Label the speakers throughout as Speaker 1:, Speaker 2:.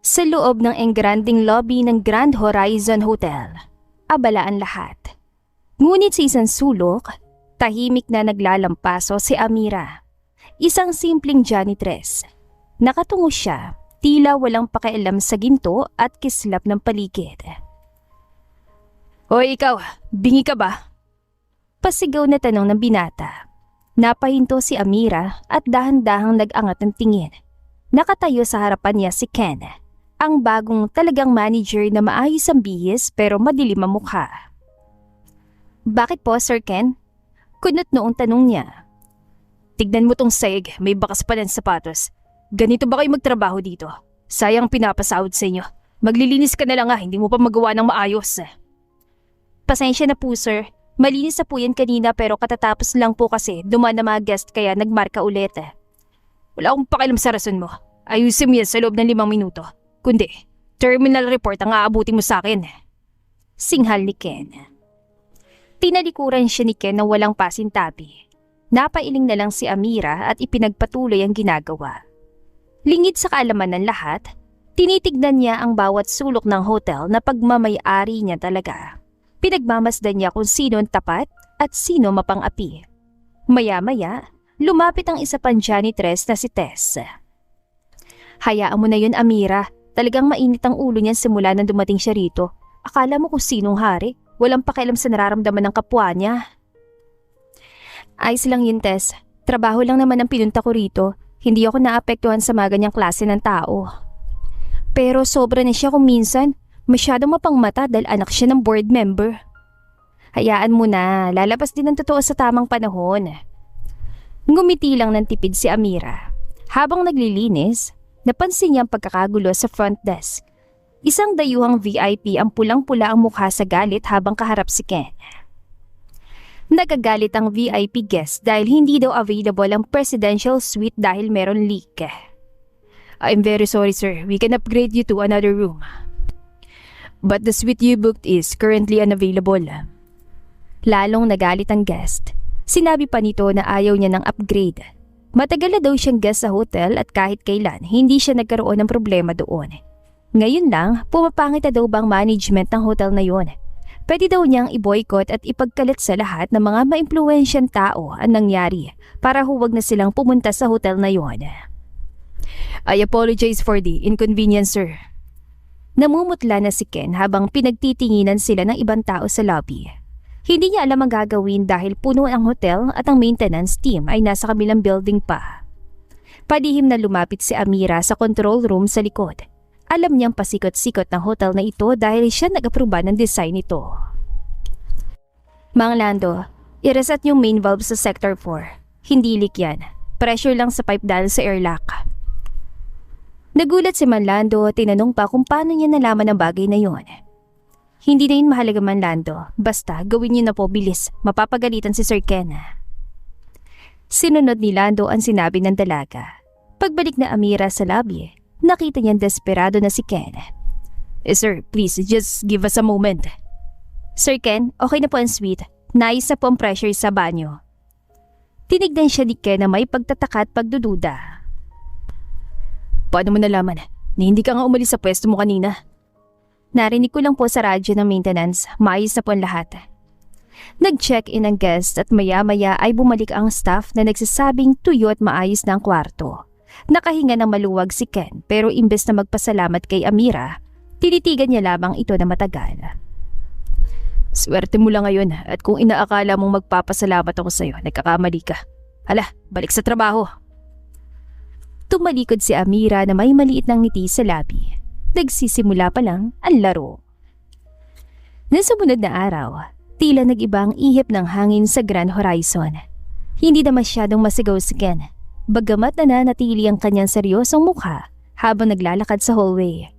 Speaker 1: Sa loob ng engranding lobby ng Grand Horizon Hotel, abala ang lahat. Ngunit sa isang sulok, tahimik na naglalampaso si Amira. Isang simpleng janitress. Nakatungo siya, tila walang pakialam sa ginto at kislap ng paligid. "Hoy ikaw, bingi ka ba?" Pasigaw na tanong ng binata. Napahinto si Amira at dahan-dahang nag-angat ng tingin. Nakatayo sa harapan niya si Ken, ang bagong talagang manager na maayos ang bihis pero madilim ang mukha. "Bakit po, Sir Ken?" Kunot noong tanong niya. "Tignan mo tong saig, may bakas pa ng sapatos. Ganito ba kayo magtrabaho dito? Sayang pinapasahod sa inyo. Maglilinis ka na lang hindi mo pa magawa ng maayos." "Pasensya na po, sir. Malinis na po yan kanina pero katatapos lang po kasi dumaan na mga guest kaya nagmarka ulit." "Wala akong pakialam sa rason mo. Ayusin mo yan sa loob ng 5 minuto. Kundi, terminal report ang aabuti mo sa akin." Singhal ni Ken. Tinalikuran siya ni Ken na walang pasintabi. Napailing na lang si Amira at ipinagpatuloy ang ginagawa. Lingid sa kaalaman ng lahat, tinitignan niya ang bawat sulok ng hotel na pagmamay-ari niya talaga. Pinagmamasdan niya kung sino ang tapat at sino mapang-api. Maya-maya, lumapit ang isa pang janitress na si Tess. "Hayaan mo na yun, Amira. Talagang mainit ang ulo niyan simula nang dumating siya rito. Akala mo kung sinong hari? Walang pakialam sa nararamdaman ng kapwa niya." "Ayos lang yun, Tess. Trabaho lang naman ang pinunta ko rito. Hindi ako naapektuhan sa mga ganyang klase ng tao." "Pero sobra na siya kung minsan. Masyadong mapangmata dahil anak siya ng board member." "Hayaan mo na. Lalabas din ang totoo sa tamang panahon." Ngumiti lang ng tipid si Amira. Habang naglilinis, napansin niya ang pagkakagulo sa front desk. Isang dayuhang VIP ang pulang-pula ang mukha sa galit habang kaharap si Ken. Nagagalit ang VIP guest dahil hindi daw available ang presidential suite dahil meron leak. "I'm very sorry, sir. We can upgrade you to another room. But the suite you booked is currently unavailable." Lalong nagalit ang guest. Sinabi pa nito na ayaw niya ng upgrade. Matagal na daw siyang guest sa hotel at kahit kailan hindi siya nagkaroon ng problema doon. Ngayon lang, pumapangit na daw bang management ng hotel na yon. Pwede daw niyang i-boycott at ipagkalit sa lahat ng mga maimpluwensyang tao ang nangyari para huwag na silang pumunta sa hotel na yon. "I apologize for the inconvenience, sir." Namumutla na si Ken habang pinagtitinginan sila ng ibang tao sa lobby. Hindi niya alam ang gagawin dahil puno ang hotel at ang maintenance team ay nasa kabilang building pa. Padihim na lumapit si Amira sa control room sa likod. Alam niyang pasikot-sikot ng hotel na ito dahil siya nag-aproba ng design nito. "Mang Lando, i-reset yung main valve sa sector 4. Hindi leak yan. Pressure lang sa pipe dahil sa airlock." Nagulat si Manlando at tinanong pa kung paano niya nalaman ang bagay na yon. "Hindi na yun mahalaga, Manlando. Basta gawin niyo na po, bilis. Mapapagalitan si Sir Ken." Sinunod ni Lando ang sinabi ng dalaga. Pagbalik na Amira sa lobby, nakita niyang desperado na si Ken. Sir, please, just give us a moment." "Sir Ken, okay na po ang suite. Naayos na po ang pressure sa banyo." Tinignan siya ni Ken na may pagtataka at pagdududa. "Paano mo nalaman na hindi ka nga umalis sa pwesto mo kanina?" "Narinig ko lang po sa radyo ng maintenance. Maayos na po ang lahat." Nag-check-in ang guest at maya-maya ay bumalik ang staff na nagsasabing tuyo at maayos na ang kwarto. Nakahinga ng maluwag si Ken pero imbes na magpasalamat kay Amira, tinitigan niya lamang ito na matagal. "Swerte mo lang ngayon at kung inaakala mong magpapasalamat ako sa iyo, nagkakamali ka. Hala, balik sa trabaho." Tumalikod si Amira na may maliit ng ngiti sa labi. Nagsisimula pa lang ang laro. Nang sumunod na araw, tila nag-iba ang ihip ng hangin sa Grand Horizon. Hindi na masyadong masigaw si Ken, bagamat nananatili ang kanyang seryosong mukha habang naglalakad sa hallway.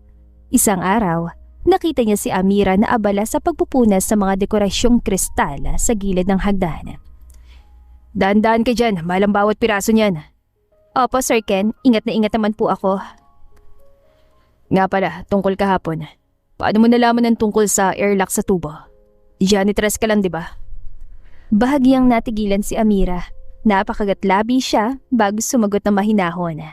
Speaker 1: Isang araw, nakita niya si Amira na abala sa pagpupunas sa mga dekorasyong kristal sa gilid ng hagdan. "Dahan-dahan ka dyan, mahal ang bawat piraso niyan." "Opo, Sir Ken, ingat na ingat naman po ako." "Nga pala, tungkol kahapon. Paano mo nalaman ang tungkol sa airlock sa tubo? Janitress ka lang, di ba?" Bahagyang natigilan si Amira. Napakagatlabi siya bago sumagot na mahinahon.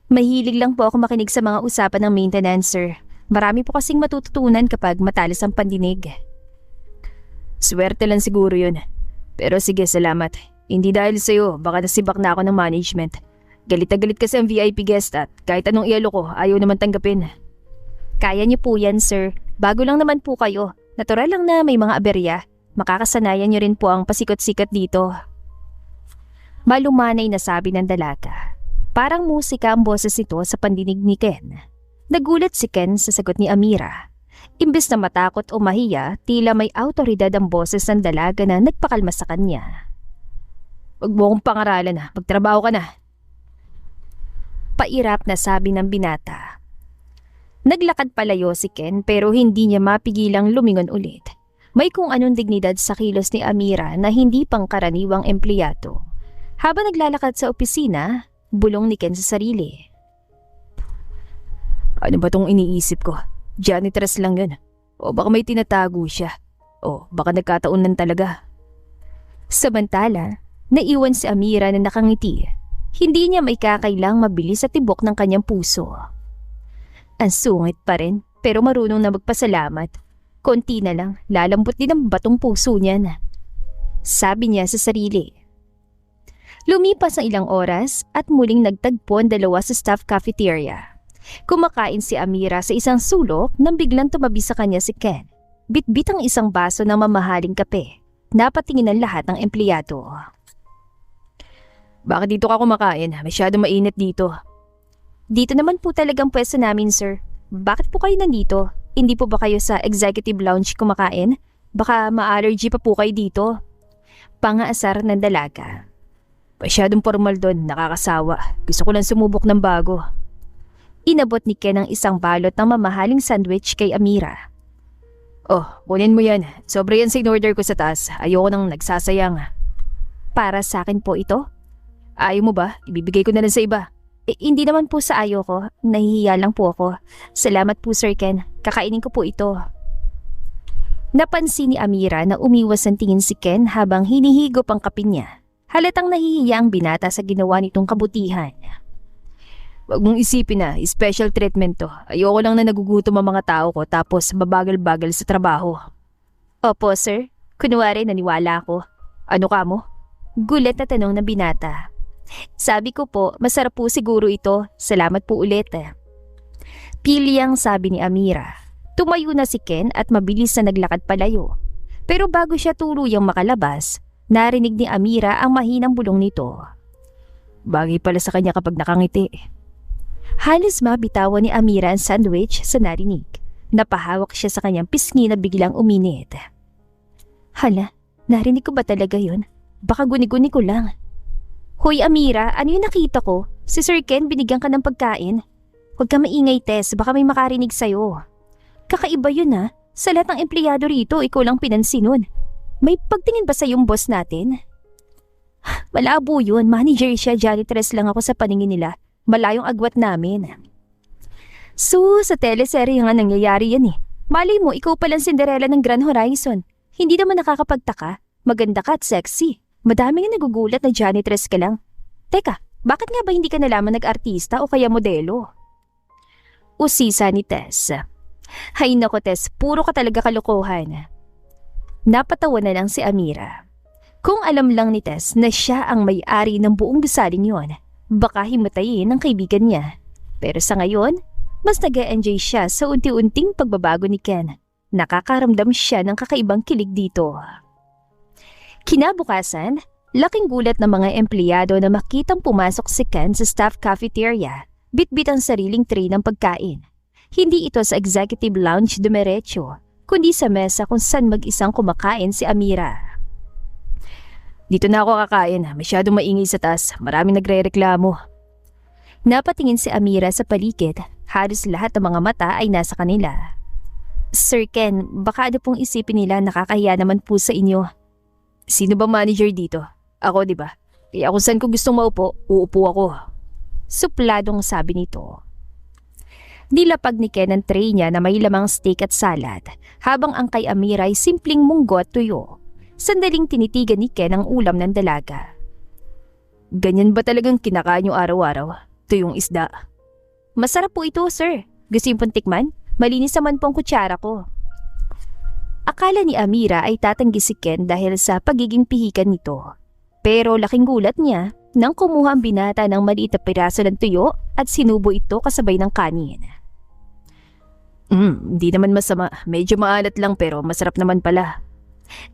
Speaker 1: Mahilig lang po ako makinig sa mga usapan ng maintenance, sir. Marami po kasing matututunan kapag matalas ang pandinig.
Speaker 2: Swerte lang siguro yun. Pero sige, salamat. Hindi dahil sa'yo, baka nasibak na ako ng management. Galit na galit kasi ang VIP guest at kahit anong ialo ko, ayaw naman tanggapin.
Speaker 1: Kaya niyo po yan, sir. Bago lang naman po kayo. Natural lang na may mga aberya. Makakasanayan niyo rin po ang pasikot-sikot dito. Malumanay na sabi ng dalaga. Parang musika ang boses nito sa pandinig ni Ken. Nagulat si Ken sa sagot ni Amira. Imbes na matakot o mahiya, tila may awtoridad ang boses ng dalaga na nagpakalma sa kanya.
Speaker 2: Huwag mo akong pangaralan ha, magtrabaho ka na.
Speaker 1: Pairap na sabi ng binata. Naglakad palayo si Ken pero hindi niya mapigilang lumingon ulit. May kung anong dignidad sa kilos ni Amira na hindi pangkaraniwang empleyado. Habang naglalakad sa opisina, bulong ni Ken sa sarili.
Speaker 2: Ano ba tong iniisip ko? Janitress lang yun. O baka may tinatago siya. O baka nagkataon lang talaga.
Speaker 1: Samantala, naiwan si Amira na nakangiti. Hindi niya may kakailang mabilis sa tibok ng kanyang puso. Ang sungit pa rin pero marunong na magpasalamat. Konti na lang, lalambot din ang batong puso niya na. Sabi niya sa sarili. Lumipas ang ilang oras at muling nagtagpo ang dalawa sa staff cafeteria. Kumakain si Amira sa isang sulok nang biglang tumabi sa kanya si Ken. Bitbit ang isang baso ng mamahaling kape. Napatingin ang lahat ng empleyado.
Speaker 2: Bakit dito ka kumakain? Masyado mainit dito.
Speaker 1: Dito naman po talagang pwesto namin, sir. Bakit po kayo nandito? Hindi po ba kayo sa executive lounge kumakain? Baka ma-allergy pa po kayo dito. Pangaasar ng dalaga.
Speaker 2: Masyadong formal doon, nakakasawa. Gusto ko lang sumubok ng bago.
Speaker 1: Inabot ni Ken ang isang balot ng mamahaling sandwich kay Amira.
Speaker 2: Oh, kunin mo yan. Sobra yan sa in-order ko sa taas. Ayoko nang nagsasayang.
Speaker 1: Para sa akin po ito?
Speaker 2: Ayaw mo ba? Ibibigay ko na lang sa iba.
Speaker 1: Hindi naman po sa ayaw ko. Nahihiya lang po ako. Salamat po, Sir Ken. Kakainin ko po ito. Napansin ni Amira na umiwas ang tingin si Ken habang hinihigop ang kape niya. Halatang nahihiya ang binata sa ginawa nitong kabutihan.
Speaker 2: Wag mong isipin na, special treatment to. Ayoko lang na nagugutom ang mga tao ko tapos babagal-bagal sa trabaho.
Speaker 1: Opo, sir. Kunwari naniwala ako.
Speaker 2: Ano ka mo?
Speaker 1: Gulat na tanong ng binata. Sabi ko po, masarap po siguro ito. Salamat po ulit. Pilyang sabi ni Amira. Tumayo na si Ken at mabilis na naglakad palayo. Pero bago siya tuluyang makalabas, narinig ni Amira ang mahinang bulong nito.
Speaker 2: Bagay pala sa kanya kapag nakangiti.
Speaker 1: Halos mabitawan ni Amira ang sandwich sa narinig. Napahawak siya sa kanyang pisngi na biglang uminit. Hala, narinig ko ba talaga yun? Baka guni-guni ko lang. Hoy Amira, ano yung nakita ko? Si Sir Ken binigyan ka ng pagkain? Huwag ka maingay, Tess, baka may makarinig sa'yo. Kakaiba yun ha. Sa lahat ng empleyado rito, ikaw lang pinansin nun. May pagtingin ba sa yung boss natin? Malabo yun, manager siya, janitress lang ako sa paningin nila. Malayong agwat namin. Sa teleserye nga nangyayari yan eh. Malay mo, ikaw palang Cinderella ng Grand Horizon. Hindi naman nakakapagtaka. Maganda ka at sexy. Madaming nagugulat na janitress ka lang. Teka, bakit nga ba hindi ka nalaman nag-artista o kaya modelo? Usisa ni Tess. Hay nako Tess, puro ka talaga kalokohan. Napatawa na lang si Amira. Kung alam lang ni Tess na siya ang may-ari ng buong gusaling yon, baka himatayin ng kaibigan niya. Pero sa ngayon, mas nag-e-enjoy siya sa unti-unting pagbabago ni Ken. Nakakaramdam siya ng kakaibang kilig dito. Kinabukasan, laking gulat ng mga empleyado na makitang pumasok si Ken sa staff cafeteria, bitbit ang sariling tray ng pagkain. Hindi ito sa executive lounge dumiretso, kundi sa mesa kung saan mag-isang kumakain si Amira.
Speaker 2: Dito na ako kakain, masyadong maingay sa taas, maraming nagre-reklamo.
Speaker 1: Napatingin si Amira sa paligid, halos lahat ng mga mata ay nasa kanila. Sir Ken, baka ano pong isipin nila nakakahiya naman po sa inyo.
Speaker 2: Sino ba manager dito? Ako, di ba? Kaya kung saan ko gustong maupo, uupo ako.
Speaker 1: Supladong sabi nito. Nilapag ni Ken ang tray niya na may lamang steak at salad, habang ang kay Amira ay simpleng munggo at tuyo. Sandaling tinitigan ni Ken ang ulam ng dalaga.
Speaker 2: Ganyan ba talagang kinakain yung araw-araw? Tuyong isda.
Speaker 1: Masarap po ito, sir. Gusto yung tikman? Malinis naman po ang kutsara ko. Akala ni Amira ay tatanggi si Ken dahil sa pagiging pihikan nito. Pero laking gulat niya nang kumuha ang binata ng maliit na piraso ng tuyo at sinubo ito kasabay ng kanin.
Speaker 2: Hindi naman masama. Medyo maalat lang pero masarap naman pala.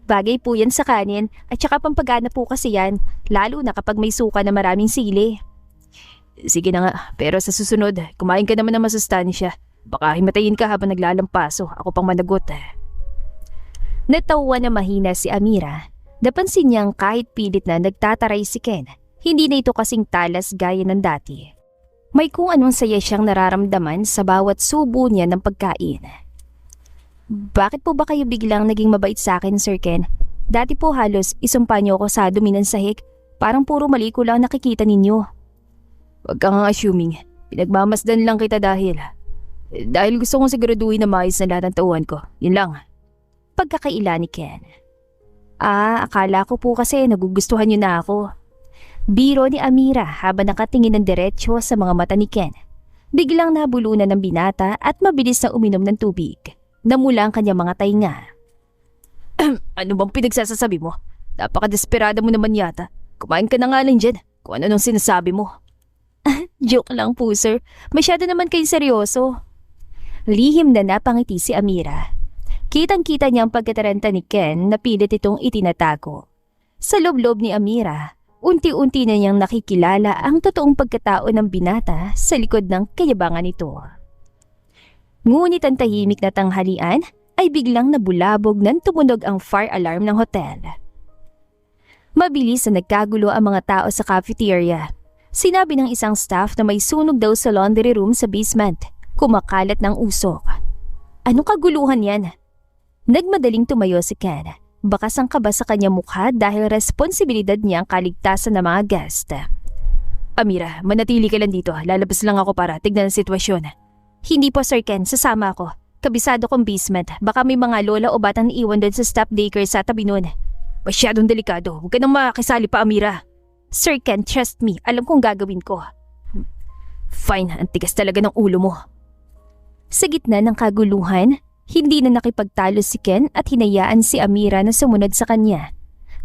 Speaker 1: Bagay po yan sa kanin at saka pampagana po kasi yan, lalo na kapag may suka na maraming sili.
Speaker 2: Sige na nga, pero sa susunod, kumain ka naman ng masustansya. Baka himatayin ka habang naglalampaso. Ako pang managot.
Speaker 1: Natawa na mahina si Amira. Napansin niyang kahit pilit na nagtataray si Ken, hindi na ito kasing talas gaya ng dati. May kung anong saya siyang nararamdaman sa bawat subo niya ng pagkain. Bakit po ba kayo biglang naging mabait sa akin, Sir Ken? Dati po halos isumpa niyo ako sa dumi ng sahig. Parang puro mali ko lang nakikita ninyo.
Speaker 2: Huwag kang assuming. Pinagmamasdan lang kita dahil gusto kong siguraduhin na maayos na lahat ng tauhan ko. Yun lang.
Speaker 1: Pagkakaila ni Ken. Akala ko po kasi nagugustuhan niyo na ako. Biro ni Amira habang nakatingin ng diretsyo sa mga mata ni Ken. Biglang nabulunan ng binata at mabilis na uminom ng tubig. Namula ang kanyang mga tainga.
Speaker 2: Ano bang pinagsasasabi mo? Napaka-desperada mo naman yata. Kumain ka na nga lang dyan kung ano nang sinasabi mo.
Speaker 1: Joke lang po, sir. Masyado naman kayo seryoso. Lihim na napangiti si Amira. Kitang-kita niya ang pagkataranta ni Ken na pilit itong itinatago. Sa loob-loob ni Amira, unti-unti na niyang nakikilala ang totoong pagkatao ng binata sa likod ng kayabangan nito. Ngunit ang tahimik na tanghalian ay biglang nabulabog nang tumunog ang fire alarm ng hotel. Mabilis na nagkagulo ang mga tao sa cafeteria. Sinabi ng isang staff na may sunog daw sa laundry room sa basement. Kumakalat ng usok. Anong kaguluhan yan? Nagmadaling tumayo si Ken. Bakas ang kaba sa kanyang mukha dahil responsibilidad niya ang kaligtasan ng mga guest.
Speaker 2: Amira, manatili ka lang dito. Lalabas lang ako para tignan ang sitwasyon.
Speaker 1: Hindi po, Sir Ken. Sasama ako. Kabisado kong basement. Baka may mga lola o batang iiwan doon sa staff daycare sa tabi nun.
Speaker 2: Masyadong delikado. Huwag ka nang makakisali pa, Amira.
Speaker 1: Sir Ken, trust me. Alam kong gagawin ko.
Speaker 2: Fine. Ang tigas talaga ng ulo mo.
Speaker 1: Sa gitna ng kaguluhan, hindi na nakipagtalo si Ken at hinayaan si Amira na sumunod sa kanya.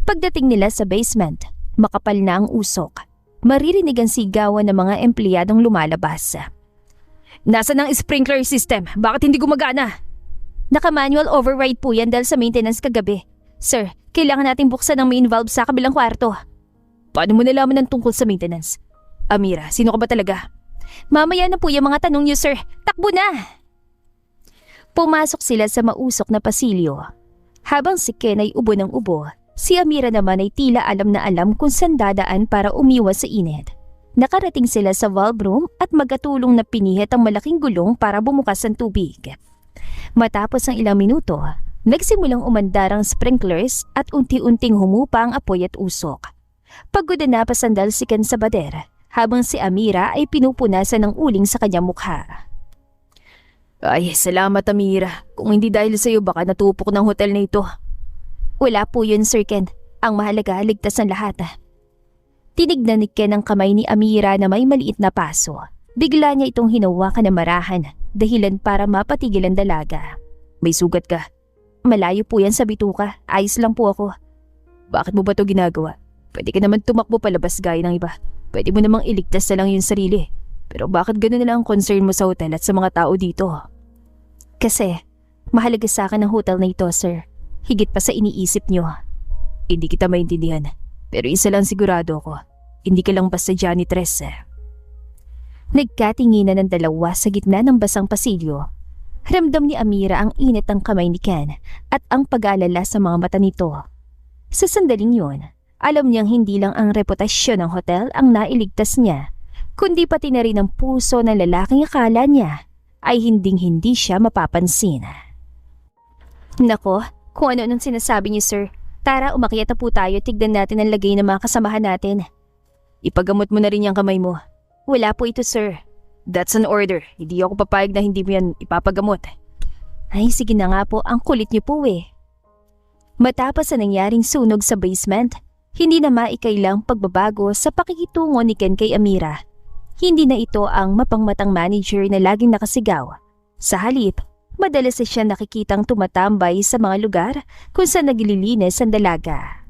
Speaker 1: Pagdating nila sa basement, makapal na ang usok. Maririnig ang sigawan ng mga empleyadong lumalabas.
Speaker 2: Nasaan ang sprinkler system? Bakit hindi gumagana?
Speaker 1: Naka-manual override po yan dahil sa maintenance kagabi. Sir, kailangan nating buksan ang main valve sa kabilang kwarto.
Speaker 2: Paano mo nalaman ng tungkol sa maintenance? Amira, sino ka ba talaga?
Speaker 1: Mamaya na po yung mga tanong niyo, sir. Takbo na! Pumasok sila sa mausok na pasilyo. Habang si Ken ay ubo ng ubo, si Amira naman ay tila alam na alam kung saan dadaan para umiwas sa init. Nakarating sila sa valve room at magkatulong na pinihit ang malaking gulong para bumukas ang tubig. Matapos ang ilang minuto, nagsimulang umandar ang sprinklers at unti-unting humupa ang apoy at usok. Pagod na napasandal si Ken sa bader, habang si Amira ay pinupunasan ng uling sa kanyang mukha.
Speaker 2: Ay, salamat Amira. Kung hindi dahil sa iyo baka natupok ng hotel na ito.
Speaker 1: Wala po yun, Sir Ken. Ang mahalaga, ligtas ang lahat. Tinignan ni Ken ang kamay ni Amira na may maliit na paso. Bigla niya itong hinawakan na marahan, dahilan para mapatigil ang dalaga.
Speaker 2: May sugat ka?
Speaker 1: Malayo po yan sa bituka. Ayos lang po ako.
Speaker 2: Bakit mo ba ito ginagawa? Pwede ka naman tumakbo palabas gaya ng iba. Pwede mo namang iligtas na lang yung sarili. Pero bakit gano'n na lang ang concern mo sa hotel at sa mga tao dito?
Speaker 1: Kasi, mahalaga sa akin ang hotel na ito, sir. Higit pa sa iniisip niyo.
Speaker 2: Hindi kita maintindihan. Pero isa lang sigurado ako. Hindi ka lang basta janitress.
Speaker 1: Nagkatinginan ng dalawa sa gitna ng basang pasilyo. Ramdam ni Amira ang init ng kamay ni Ken at ang pag-aalala sa mga mata nito. Sa sandaling yun, alam niyang hindi lang ang reputasyon ng hotel ang nailigtas niya, kundi pati na rin ang puso ng lalaking akala niya ay hinding-hindi siya mapapansin. Nako, kung ano nang sinasabi niyo, sir. Tara, umakyat na po tayo, tignan natin ang lagay ng mga kasamahan natin.
Speaker 2: Ipagamot mo na rin yung kamay mo.
Speaker 1: Wala po ito, sir.
Speaker 2: That's an order. Hindi ako papayag na hindi mo yan ipapagamot.
Speaker 1: Ay, sige na nga po, ang kulit niyo po eh. Matapos ang nangyaring sunog sa basement, hindi na maikailang pagbabago sa pakikitungo ni Ken kay Amira. Hindi na ito ang mapangmatang manager na laging nakasigaw. Sa halip, madalas na siya nakikitang tumatambay sa mga lugar kung saan naglilinis ang dalaga.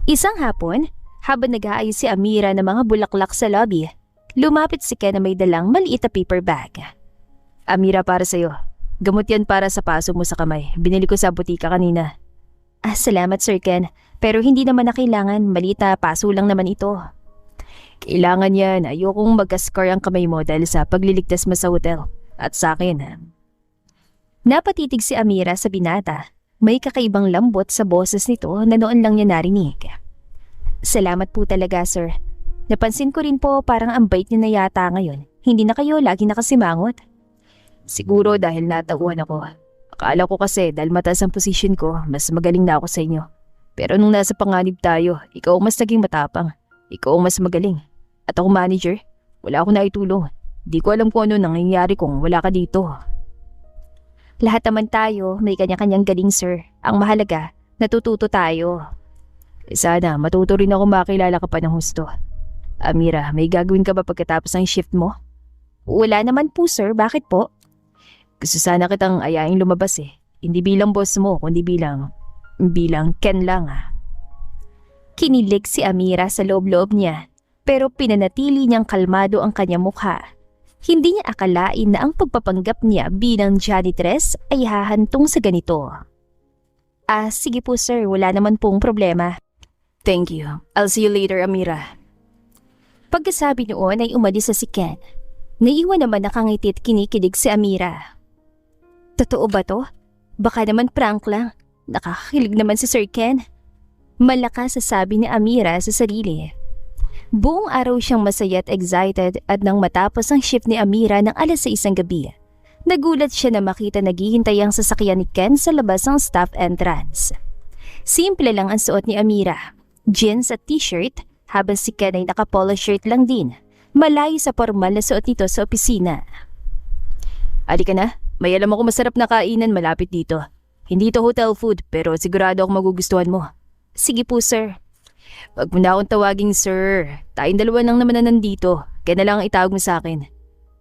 Speaker 1: Isang hapon, habang nag-aayos si Amira ng mga bulaklak sa lobby, lumapit si Ken na may dalang maliit na paper bag.
Speaker 2: Amira, para sa'yo. Gamot yan para sa paso mo sa kamay. Binili ko sa butika kanina.
Speaker 1: Salamat Sir Ken, pero hindi naman na kailangan, maliit na paso lang naman ito.
Speaker 2: Kailangan yan. Ayokong mag-scar ang kamay mo dahil sa pagliligtas mo sa hotel. At sa akin.
Speaker 1: Napatitig si Amira sa binata. May kakaibang lambot sa boses nito na noon lang niya narinig. Salamat po talaga, sir. Napansin ko rin po parang ang bait niyo na yata ngayon. Hindi na kayo lagi nakasimangot.
Speaker 2: Siguro dahil natauhan ako. Akala ko kasi dahil mataas ang posisyon ko, mas magaling na ako sa inyo. Pero nung nasa panganib tayo, ikaw mas naging matapang. Ikaw mas magaling. At ako manager, wala akong naitulong. Di ko alam kung ano nangyayari kung wala ka dito.
Speaker 1: Lahat naman tayo may kanya-kanyang galing, sir. Ang mahalaga, natututo tayo.
Speaker 2: Sana matuto rin ako makilala ka pa ng husto. Amira, may gagawin ka ba pagkatapos ng shift mo?
Speaker 1: Wala naman po, sir. Bakit po?
Speaker 2: Gusto sana kitang ayaing lumabas eh. Hindi bilang boss mo, kundi bilang Ken lang ah.
Speaker 1: Kinilig si Amira sa loob-loob niya, pero pinanatili niyang kalmado ang kanyang mukha. Hindi niya akalain na ang pagpapanggap niya bilang janitress ay hahantong sa ganito. Sige po sir, wala naman pong problema.
Speaker 2: Thank you. I'll see you later, Amira.
Speaker 1: Pagkasabi noon ay umalis sa si Ken. Naiwan naman nakangiti at kinikilig si Amira. Totoo ba to? Baka naman prank lang. Nakakakilig naman si Sir Ken. Malakas sa sabi ni Amira sa sarili. Buong araw siyang masaya at excited at nang matapos ang shift ni Amira ng 6:00 ng gabi, nagulat siya na makita naghihintay ang sasakyan ni Ken sa labas ng staff entrance. Simple lang ang suot ni Amira, jeans at t-shirt, habang si Ken ay naka-polo shirt lang din, malayo sa formal na suot nito sa opisina.
Speaker 2: Halika na, may alam ako masarap na kainan malapit dito. Hindi to hotel food pero sigurado ako magugustuhan mo.
Speaker 1: Sige po sir.
Speaker 2: Wag mo na akong tawaging sir. Tayong dalawa lang naman na nandito. Kaya na lang ang itawag mo sa akin.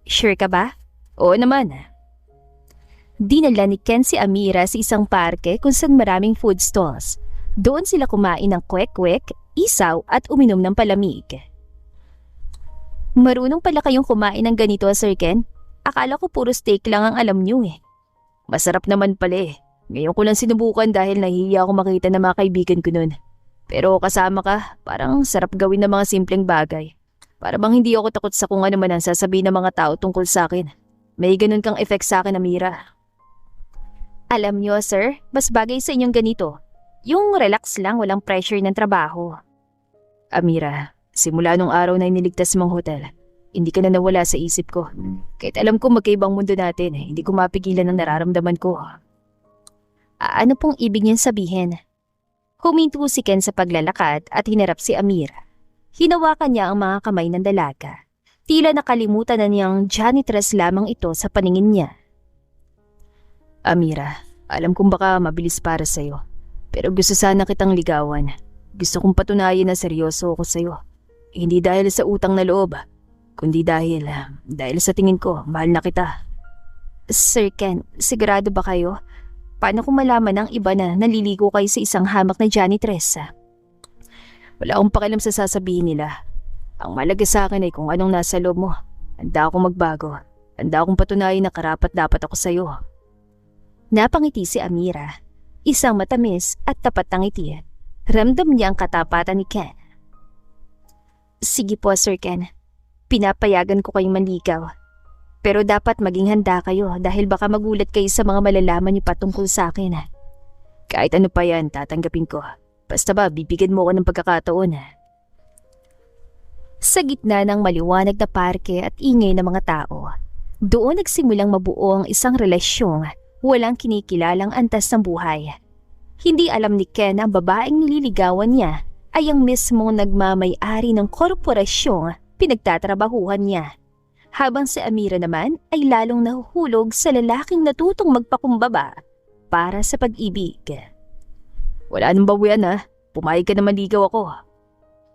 Speaker 1: Sure ka ba?
Speaker 2: Oo naman.
Speaker 1: Dinala ni Ken si Amira sa isang parke kung saan maraming food stalls. Doon sila kumain ng kwek-kwek, isaw at uminom ng palamig. Marunong pala kayong kumain ng ganito, Sir Ken? Akala ko puro steak lang ang alam niyo eh.
Speaker 2: Masarap naman pala eh. Ngayon ko lang sinubukan dahil nahihiya ako makita ng mga kaibigan ko nun. Pero kasama ka, parang sarap gawin ng mga simpleng bagay. Para bang hindi ako takot sa kung ano man ang sasabihin ng mga tao tungkol sa akin. May ganun kang effect sa akin, Amira.
Speaker 1: Alam niyo, sir, mas bagay sa inyong ganito. Yung relax lang, walang pressure ng trabaho.
Speaker 2: Amira, simula nung araw na iniligtas mong hotel, hindi ka na nawala sa isip ko. Kahit alam ko magkaibang mundo natin, hindi ko mapigilan ang nararamdaman ko.
Speaker 1: Ano pong ibig niyong sabihin? Huminto si Ken sa paglalakad at hinarap si Amira. Hinawakan niya ang mga kamay ng dalaga. Tila nakalimutan na niyang janitress lamang ito sa paningin niya.
Speaker 2: Amira, alam kong baka mabilis para sa'yo. Pero gusto sana kitang ligawan. Gusto kong patunayan na seryoso ako sa'yo. Hindi dahil sa utang na loob, kundi dahil sa tingin ko, mahal na kita.
Speaker 1: Sir Ken, sigurado ba kayo? Paano kung malaman ng iba na naliligo kayo sa isang hamak na janitress?
Speaker 2: Wala akong pakialam sa sasabihin nila. Ang malaga sa akin ay kung anong nasa loob mo. Handa akong magbago. Handa akong patunayan na karapat-dapat ako sa'yo.
Speaker 1: Napangiti si Amira. Isang matamis at tapat na ngiti. Ramdam niya ang katapatan ni Ken. Sige po, Sir Ken. Pinapayagan ko kayong manligaw. Pero dapat maging handa kayo dahil baka magulat kayo sa mga malalaman niyo patungkol sa akin.
Speaker 2: Kahit ano pa yan, tatanggapin ko. Basta ba, bibigyan mo ko ng pagkakataon.
Speaker 1: Sa gitna ng maliwanag na parke at ingay ng mga tao, doon nagsimulang mabuo ang isang relasyong walang kinikilalang antas ng buhay. Hindi alam ni Ken na ang babaeng nililigawan niya ay ang mismong nagmamay-ari ng korporasyong pinagtatrabahuhan niya. Habang si Amira naman ay lalong nahuhulog sa lalaking natutong magpakumbaba para sa pag-ibig.
Speaker 2: Wala nang bawian ha. Pumayag ka na manligaw ako.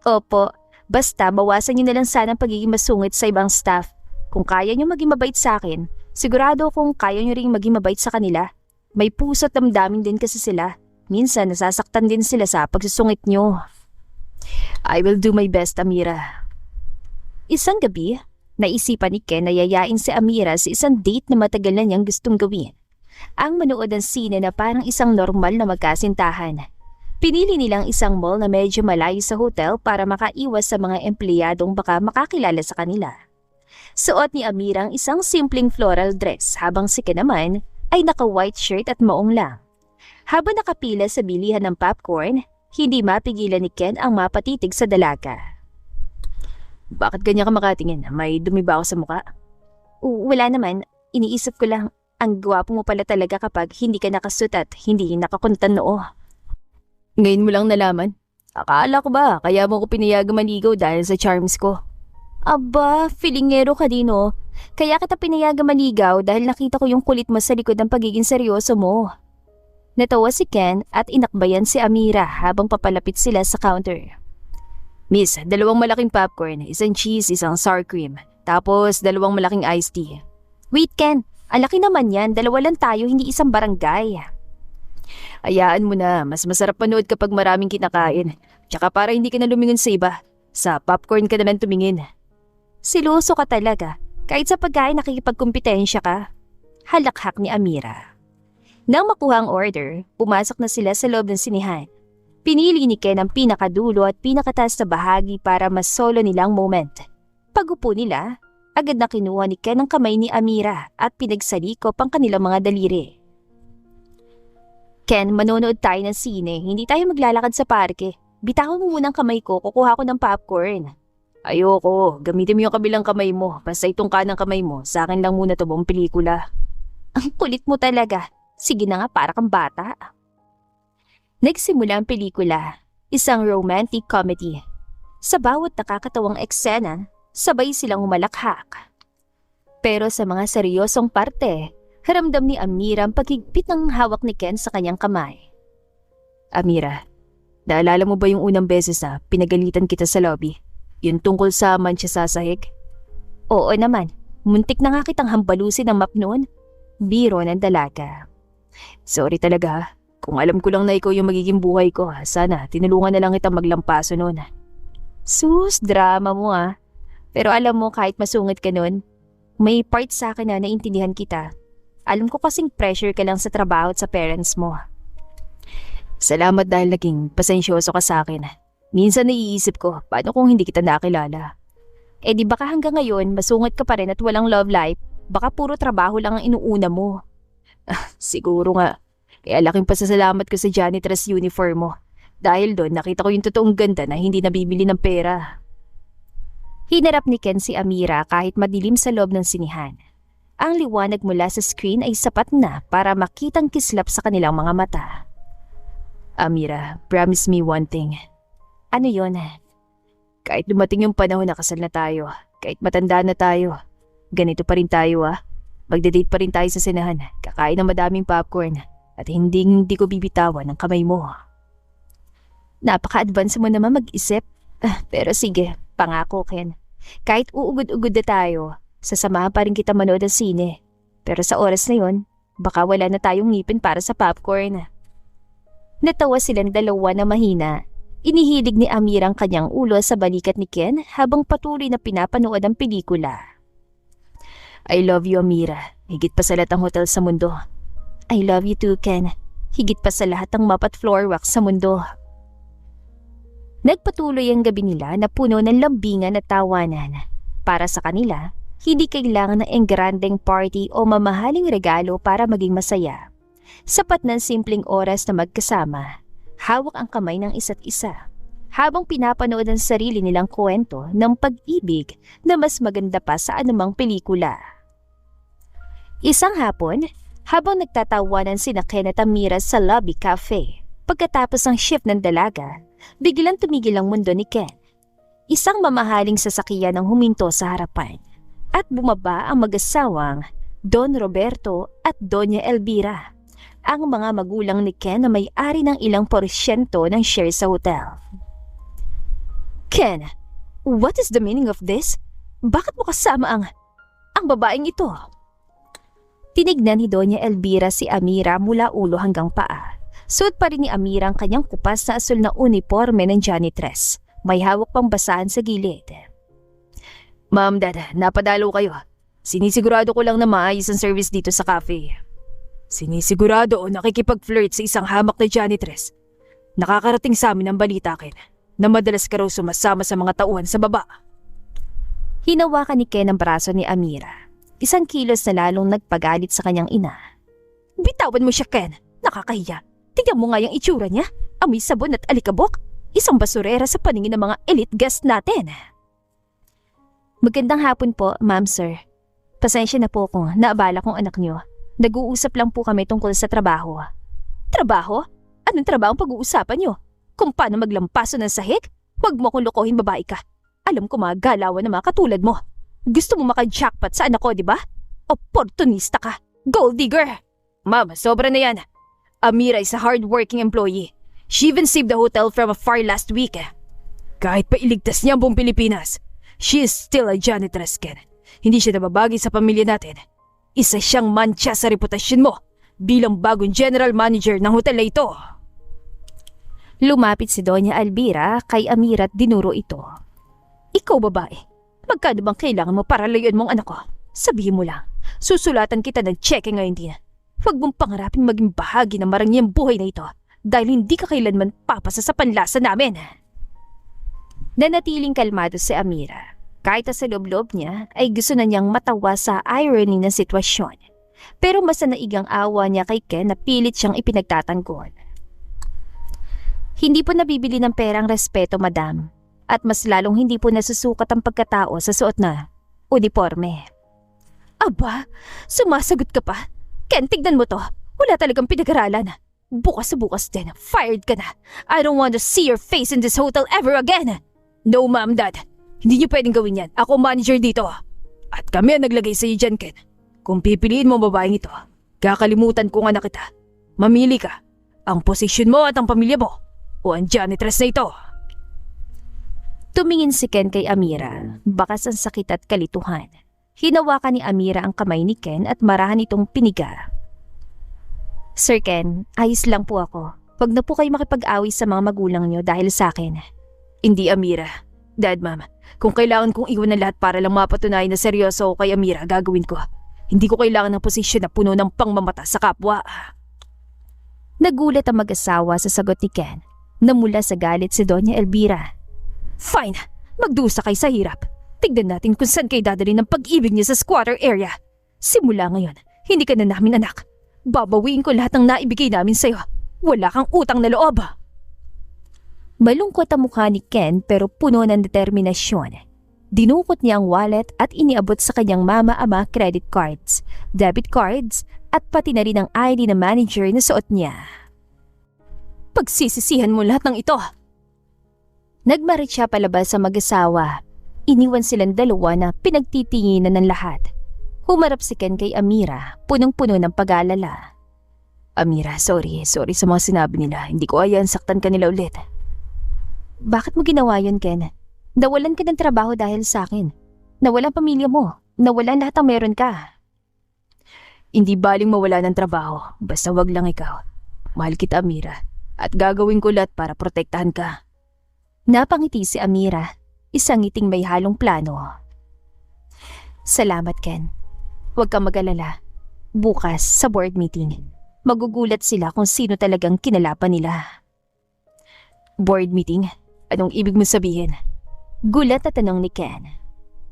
Speaker 1: Opo, Basta bawasan niyo na lang sana ang pagiging masungit sa ibang staff. Kung kaya niyo maging mabait sa akin, sigurado akong kaya niyo ring maging mabait sa kanila. May puso't damdamin din kasi sila. Minsan nasasaktan din sila sa pagsusungit niyo.
Speaker 2: I will do my best, Amira.
Speaker 1: Isang gabi, naisipan ni Ken na yayain si Amira sa isang date na matagal na niyang gustong gawin. Ang manood ng sine na parang isang normal na magkasintahan. Pinili nilang isang mall na medyo malayo sa hotel para makaiwas sa mga empleyadong baka makakilala sa kanila. Suot ni Amira ang isang simpleng floral dress habang si Ken naman ay naka-white shirt at maong lang. Habang nakapila sa bilihan ng popcorn, hindi mapigilan ni Ken ang mapatitig sa dalaga.
Speaker 2: Bakit ganyan ka makatingin? May dumi ba ako sa mukha?
Speaker 1: Wala naman, iniisip ko lang, ang gwapo mo pala talaga kapag hindi ka nakasuot at hindi nakakuntan noo.
Speaker 2: Ngayon mo lang nalaman? Akala ko ba kaya mo ko pinayagang maligaw dahil sa charms ko?
Speaker 1: Aba, filingero ka din oh. Kaya kita pinayagang maligaw dahil nakita ko yung kulit mo sa likod ng pagiging seryoso mo. Natawa si Ken at inakbayan si Amira habang papalapit sila sa counter.
Speaker 2: Miss, 2 malaking popcorn, isang cheese, isang sour cream, tapos 2 malaking iced tea.
Speaker 1: Wait Ken, ang laki naman yan, 2 lang tayo, hindi isang barangay.
Speaker 2: Hayaan mo na, mas masarap manood kapag maraming kinakain. Tsaka para hindi ka na lumingon sa iba, sa popcorn ka na lang tumingin.
Speaker 1: Siloso ka talaga, kahit sa pagkain nakikipagkumpetensya ka. Halakhak ni Amira. Nang makuha ang order, pumasok na sila sa loob ng sinihan. Pinili ni Ken ang pinakadulo at pinakataas na bahagi para mas solo nilang moment. Pag-upo nila, agad na kinuha ni Ken ang kamay ni Amira at pinagsalikop ang kanilang mga daliri. Ken, manonood tayo ng sine, hindi tayo maglalakad sa parke. Bitawan mo muna ang kamay ko, kukuha ko ng popcorn.
Speaker 2: Ayoko, gamitin mo yung kabilang kamay mo, basta itong kanang kamay mo, sa akin lang muna to buong pelikula.
Speaker 1: Ang kulit mo talaga. Sige na nga, para kang bata. Nagsimula ang pelikula, isang romantic comedy. Sa bawat nakakatawang eksena, sabay silang umalakhak. Pero sa mga seryosong parte, haramdam ni Amira ang paghigpit ng hawak ni Ken sa kanyang kamay.
Speaker 2: Amira, naalala mo ba yung unang beses na pinagalitan kita sa lobby? Yung tungkol sa mancha sa sahig?
Speaker 1: Oo naman, muntik na nga kitang hambalusin ng map noon. Biro ng dalaga.
Speaker 2: Sorry talaga. Kung alam ko lang na ikaw yung magiging buhay ko, sana tinulungan na lang kitang maglampaso noon.
Speaker 1: Sus, drama mo ah. Pero alam mo kahit masungit ka noon, may part sa akin na naintindihan kita. Alam ko kasing pressure ka lang sa trabaho at sa parents mo.
Speaker 2: Salamat dahil naging pasensyoso ka sa akin. Minsan naiisip ko, paano kung hindi kita nakilala?
Speaker 1: Eh di baka hanggang ngayon masungit ka pa rin at walang love life, baka puro trabaho lang ang inuuna mo.
Speaker 2: Siguro nga. Kaya laking pasasalamat ko sa janitress uniform mo. Dahil doon nakita ko yung totoong ganda na hindi nabibili ng pera.
Speaker 1: Hinarap ni Ken si Amira kahit madilim sa loob ng sinihan. Ang liwanag mula sa screen ay sapat na para makitang kislap sa kanilang mga mata.
Speaker 2: Amira, promise me one thing.
Speaker 1: Ano yon?
Speaker 2: Kahit dumating yung panahon na kasal na tayo, kahit matanda na tayo, ganito pa rin tayo ah. Magde-date pa rin tayo sa sinahan, kakain ng madaming popcorn, at hindi ko bibitawan ang kamay mo.
Speaker 1: Napaka-advance mo naman mag-isip. Pero sige, pangako Ken. Kahit uugod-ugod na tayo, sasamahan pa rin kita manood ng sine. Pero sa oras na yon, baka wala na tayong ngipin para sa popcorn. Natawa silang dalawa na mahina. Inihilig ni Amira ang kanyang ulo sa balikat ni Ken habang patuloy na pinapanood ang pelikula.
Speaker 2: I love you, Amira. Higit pa sa lahat ng hotel sa mundo.
Speaker 1: I love you too, Ken. Higit pa sa lahat ng map at floor wax sa mundo. Nagpatuloy ang gabi nila na puno ng lambingan at tawanan. Para sa kanila, hindi kailangan ng engrandeng party o mamahaling regalo para maging masaya. Sapat ng simpleng oras na magkasama, hawak ang kamay ng isa't isa, habang pinapanood ang sarili nilang kwento ng pag-ibig na mas maganda pa sa anumang pelikula. Isang hapon, habang nagtatawanan sina Ken at Amira sa lobby cafe, pagkatapos ng shift ng dalaga, biglang tumigil ang mundo ni Ken. Isang mamahaling sasakyan ang huminto sa harapan at bumaba ang mag-asawang Don Roberto at Doña Elvira, ang mga magulang ni Ken na may-ari ng ilang porsyento ng share sa hotel. Ken, What is the meaning of this? Bakit mo kasama ang babaeng ito? Tinignan ni Doña Elvira si Amira mula ulo hanggang paa. Suot pa rin ni Amira ang kanyang kupas na asul na uniforme ng janitress. May hawak pang basahan sa gilid.
Speaker 2: Ma'am, Dad, napadalo kayo. Sinisigurado ko lang na maayos ang service dito sa cafe. Sinisigurado o nakikipag-flirt sa isang hamak na janitress. Nakakarating sa amin ang balita akin na madalas ka raw sumasama sa mga tauhan sa baba.
Speaker 1: Hinawakan ni Ken ang braso ni Amira. Isang kilos na lalong nagpagalit sa kanyang ina. Bitawan mo siya, Ken. Nakakahiya. Tignan mo nga yung itsura niya. Amoy sabon at alikabok. Isang basurera sa paningin ng mga elite guest natin. Magandang hapon po, ma'am sir. Pasensya na po kung naabala kong anak niyo. Nag-uusap lang po kami tungkol sa trabaho. Trabaho? Anong trabaho ang pag-uusapan niyo? Kung paano maglampaso ng sahig? Huwag mo akong lokohin, babae ka. Alam ko mga galawan na mga katulad mo. Gusto mo maka-jackpot sa anak ko, di ba? Opportunista ka. Gold digger!
Speaker 2: Ma'am, sobra na yan. Amira is a hard-working employee. She even saved the hotel from a fire last week. Kahit pa iligtas niya ang buong Pilipinas, she is still a janitress, Ken. Hindi siya nababagi sa pamilya natin. Isa siyang mancha sa reputasyon mo bilang bagong general manager ng hotel na ito.
Speaker 1: Lumapit si Doña Elvira kay Amira at dinuro ito. Ikaw, babae. Magkano bang kailangan mo para layuan mong anak ko? Sabihin mo lang. Susulatan kita ng cheque ngayon din. Huwag mong pangaraping maging bahagi ng marangyang buhay na ito dahil hindi ka kailanman papasa sa panlasa namin. Nanatiling kalmado si Amira. Kahit sa loob-loob niya ay gusto na niyang matawa sa irony ng sitwasyon. Pero mas naigang awa niya kay Ken na pilit siyang ipinagtatanggol. Hindi po nabibili ng perang respeto, madam. At mas lalong hindi po nasusukat ang pagkatao sa suot na uniforme. Aba, sumasagot ka pa? Ken, tignan mo to. Wala talagang pinag-aralan. Bukas sa bukas din, fired ka na. I don't want to see your face in this hotel ever again.
Speaker 2: No, ma'am, dad. Hindi niyo pwedeng gawin yan. Ako manager dito. At kami ang naglagay sa iyo dyan, Ken. Kung pipiliin mo babaeng ito, kakalimutan ko nga na kita. Mamili ka. Ang posisyon mo at ang pamilya mo. O ang janitress na ito.
Speaker 1: Tumingin si Ken kay Amira, bakas ang sakit at kalituhan. Hinawakan ni Amira ang kamay ni Ken at marahan itong piniga. Sir Ken, ayos lang po ako. Huwag na po kayo makipag-away sa mga magulang niyo dahil sa akin.
Speaker 2: Hindi, Amira. Dad, ma'am, kung kailangan kong iwan ng lahat para lang mapatunayan na seryoso ako kay Amira, gagawin ko. Hindi ko kailangan ng posisyon na puno ng pangmamata sa kapwa.
Speaker 1: Nagulat ang mag-asawa sa sagot ni Ken. Namula sa galit si Doña Elvira.
Speaker 2: Fine, magdusa kay sa hirap. Tignan natin kung saan kayo dadali ng pag-ibig niya sa squatter area. Simula ngayon, hindi ka na namin anak. Babawiin ko lahat ng naibigay namin sa'yo. Wala kang utang na loob.
Speaker 1: Malungkot ang mukha ni Ken pero puno ng determinasyon. Dinukot niya ang wallet at iniabot sa kanyang mama-ama credit cards, debit cards at pati na rin ang ID na manager na suot niya. Pagsisisihan mo lahat ng ito. Nagmarit siya palabas sa mag-asawa. Iniwan silang dalawa na pinagtitinginan ng lahat. Humarap si Ken kay Amira, punong-puno ng pag-aalala.
Speaker 2: Amira, sorry sa mga sinabi nila. Hindi ko ayan saktan ka nila ulit.
Speaker 1: Bakit mo ginawa yun, Ken? Nawalan ka ng trabaho dahil sa akin. Nawalan pamilya mo. Nawalan lahat ang meron ka.
Speaker 2: Hindi baling mawala ng trabaho. Basta wag lang ikaw. Mahal kita, Amira. At gagawin ko lahat para protektahan ka.
Speaker 1: Napangiti si Amira. Isang ngiting may halong plano. Salamat, Ken. Huwag kang mag-alala. Bukas, sa board meeting, magugulat sila kung sino talagang kinalapan nila.
Speaker 2: Board meeting? Anong ibig mo sabihin?
Speaker 1: Gulat na tanong ni Ken.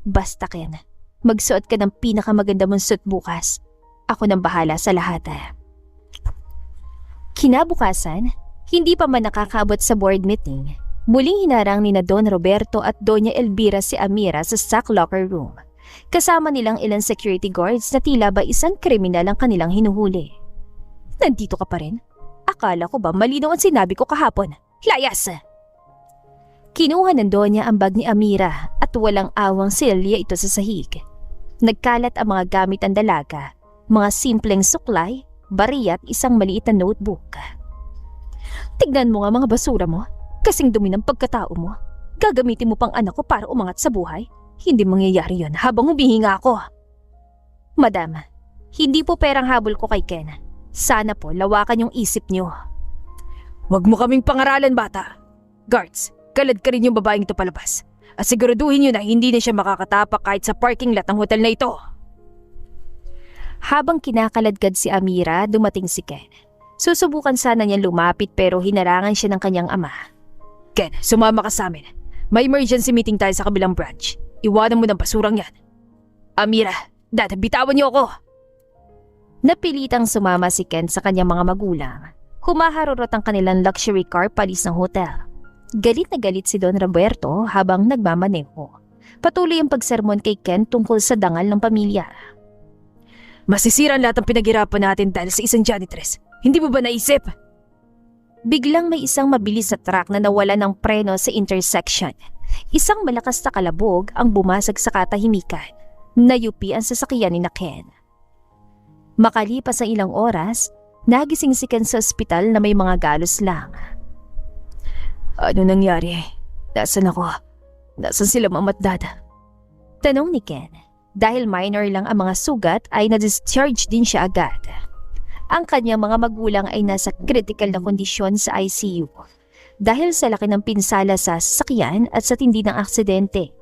Speaker 1: Basta, Ken, magsuot ka ng pinakamaganda mong suit bukas. Ako nang bahala sa lahat. Kinabukasan, hindi pa man nakakaabot sa board meeting, muling hinarang ni na Don Roberto at Doña Elvira si Amira sa stock locker room. Kasama nilang ilang security guards na tila ba isang kriminal ang kanilang hinuhuli. Nandito ka pa rin? Akala ko ba malinaw ang sinabi ko kahapon? Layas! Kinuha ng Donya ang bag ni Amira at walang awang silya ito sa sahig. Nagkalat ang mga gamit ng dalaga, mga simpleng suklay, bariya at isang maliit na notebook. Tignan mo nga mga basura mo, kasing dumi ng pagkatao mo. Gagamitin mo pang anak ko para umangat sa buhay? Hindi mangyayari yon habang humihinga ako. Madam, hindi po perang habol ko kay Ken. Sana po lawakan yung isip niyo.
Speaker 2: Huwag mo kaming pangaralan, bata. Guards, kalad ka rin yung babaeng ito palabas. At siguraduhin niyo na hindi na siya makakatapak kahit sa parking lot ng hotel na ito.
Speaker 1: Habang kinakaladkad si Amira, dumating si Ken. Susubukan sana niyang lumapit pero hinarangan siya ng kanyang ama.
Speaker 2: Ken, sumama ka sa amin. May emergency meeting tayo sa kabilang branch. Iwanan mo ng basurang yan. Amira, Dad, bitawan niyo ako.
Speaker 1: Napilitang sumama si Ken sa kanyang mga magulang. Humaharurot ang kanilang luxury car palis ng hotel. Galit na galit si Don Roberto habang nagmamaneho. Patuloy ang pagsermon kay Ken tungkol sa dangal ng pamilya.
Speaker 2: Masisira lahat ng pinaghirapan natin dahil sa isang janitress. Hindi mo ba naisip?
Speaker 1: Biglang may isang mabilis na truck na nawala ng preno sa intersection. Isang malakas na kalabog ang bumasag sa katahimikan. Nayupi ang sasakyan ni Ken. Makalipas ang ilang oras, nagising si Ken sa ospital na may mga galos lang.
Speaker 2: Ano nangyari? Nasaan ako? Nasaan sila mama at dad?
Speaker 1: Tanong ni Ken. Dahil minor lang ang mga sugat ay na-discharge din siya agad. Ang kanyang mga magulang ay nasa critical na kondisyon sa ICU. Dahil sa laki ng pinsala sa sasakyan at sa tindi ng aksidente,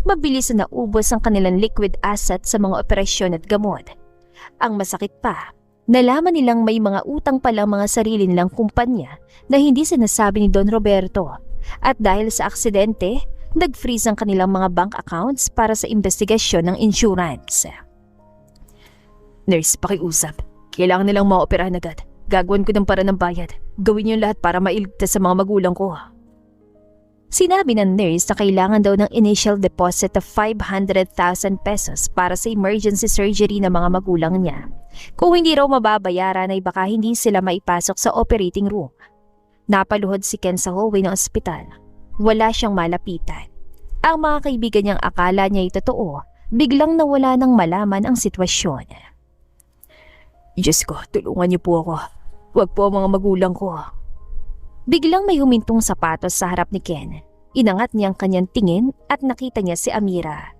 Speaker 1: mabilis na naubos ang kanilang liquid asset sa mga operasyon at gamot. Ang masakit pa, nalaman nilang may mga utang palang mga sarili nilang kumpanya na hindi sinasabi ni Don Roberto. At dahil sa aksidente, nag-freeze ang kanilang mga bank accounts para sa investigasyon ng insurance.
Speaker 2: Nurse, pakiusap. Kailangan nilang maoperahan agad. Gagawin ko ng paraan ng bayad. Gawin niyo lahat para mailigtas sa mga magulang ko.
Speaker 1: Sinabi ng nurse na kailangan daw ng initial deposit of 500,000 pesos para sa emergency surgery ng mga magulang niya. Kung hindi raw mababayaran ay baka hindi sila maipasok sa operating room. Napaluhod si Ken sa hallway ng ospital. Wala siyang malapitan. Ang mga kaibigan niyang akala niya ay totoo, biglang nawala ng malaman ang sitwasyon.
Speaker 2: Diyos ko, tulungan niyo po ako. Huwag po ang mga magulang ko.
Speaker 1: Biglang may humintong sapatos sa harap ni Ken. Inangat niya ang kanyang tingin at nakita niya si Amira.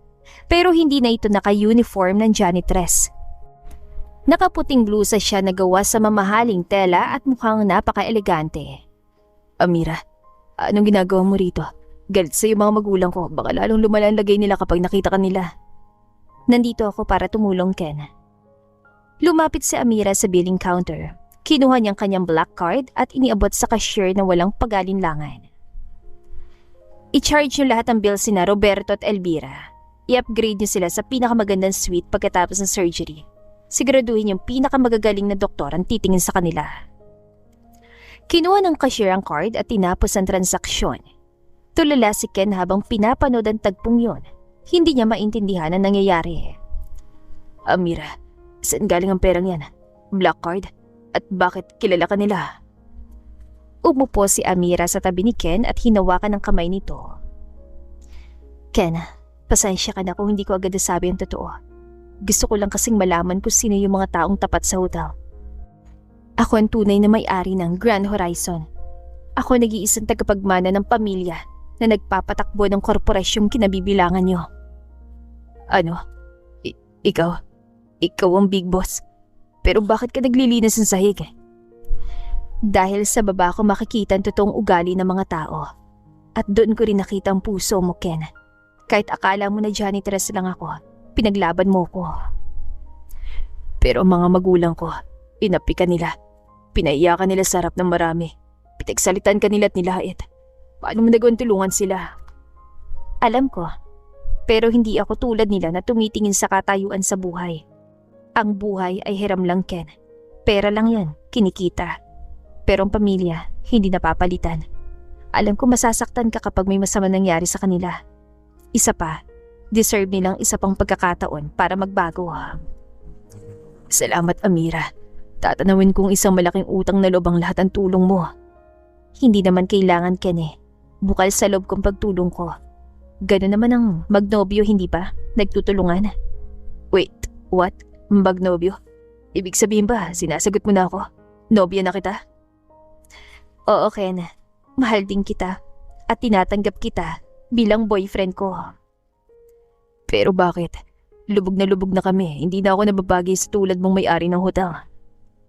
Speaker 1: Pero hindi na ito naka-uniform ng janitress. Nakaputing blusa siya na gawa sa mamahaling tela at mukhang napaka-elegante.
Speaker 2: Amira, anong ginagawa mo rito? Galit sa'yo mga magulang ko. Baka lalong lumala ang lagay nila kapag nakita ka nila.
Speaker 1: Nandito ako para tumulong, Ken. Lumapit si Amira sa billing counter. Kinuha niyang kanyang black card at iniabot sa cashier na walang pag-alinlangan. I-charge niyo lahat ng bills sina Roberto at Elvira. I-upgrade niyo sila sa pinakamagandang suite pagkatapos ng surgery. Siguraduhin yung pinakamagagaling na doktor ang titingin sa kanila. Kinuha ng cashier ang card at tinapos ang transaksyon. Tulala si Ken habang pinapanood ang tagpong yon. Hindi niya maintindihan ang nangyayari.
Speaker 2: Amira, saan galing ang perang yan? Black card? At bakit kilala ka nila?
Speaker 1: Umupo si Amira sa tabi ni Ken at hinawakan ang kamay nito. Ken, pasensya ka na kung hindi ko agad nasabi ang totoo. Gusto ko lang kasing malaman kung sino yung mga taong tapat sa hotel. Ako ang tunay na may-ari ng Grand Horizon. Ako nag-iisang tagapagmana ng pamilya na nagpapatakbo ng korporasyong kinabibilangan niyo.
Speaker 2: Ano? Ikaw? Ikaw ang big boss? Pero bakit ka naglilinis ng sahig?
Speaker 1: Dahil sa baba ko makikita ang totoong ugali ng mga tao. At doon ko rin nakita ang puso mo, Ken. Kahit akala mo na janitress lang ako, pinaglaban mo ko.
Speaker 2: Pero mga magulang ko, inapi ka nila. Pinaiyakan nila sa harap ng marami. Pinagsalitan ka nila at nilait. Paano mo nagawang tulungan sila?
Speaker 1: Alam ko. Pero hindi ako tulad nila na tumitingin sa katayuan sa buhay. Ang buhay ay hiram lang, Ken. Pera lang yan, kinikita. Pero ang pamilya, hindi napapalitan. Alam ko masasaktan ka kapag may masama nangyari sa kanila. Isa pa, deserve nilang isa pang pagkakataon para magbago.
Speaker 2: Salamat, Amira. Tatanawin kong isang malaking utang na loob ang lahat ng tulong mo.
Speaker 1: Hindi naman kailangan, Ken eh. Bukal sa loob kong pagtulong ko. Gano'n naman ang magnobyo, hindi ba? Nagtutulungan.
Speaker 2: Wait, what? Magnobyo? Ibig sabihin ba, sinasagot mo na ako? Nobya na kita?
Speaker 1: Oo, Ken. Mahal din kita. At tinatanggap kita bilang boyfriend ko.
Speaker 2: Pero bakit? Lubog na kami. Hindi na ako nababagay sa tulad mong may-ari ng hotel.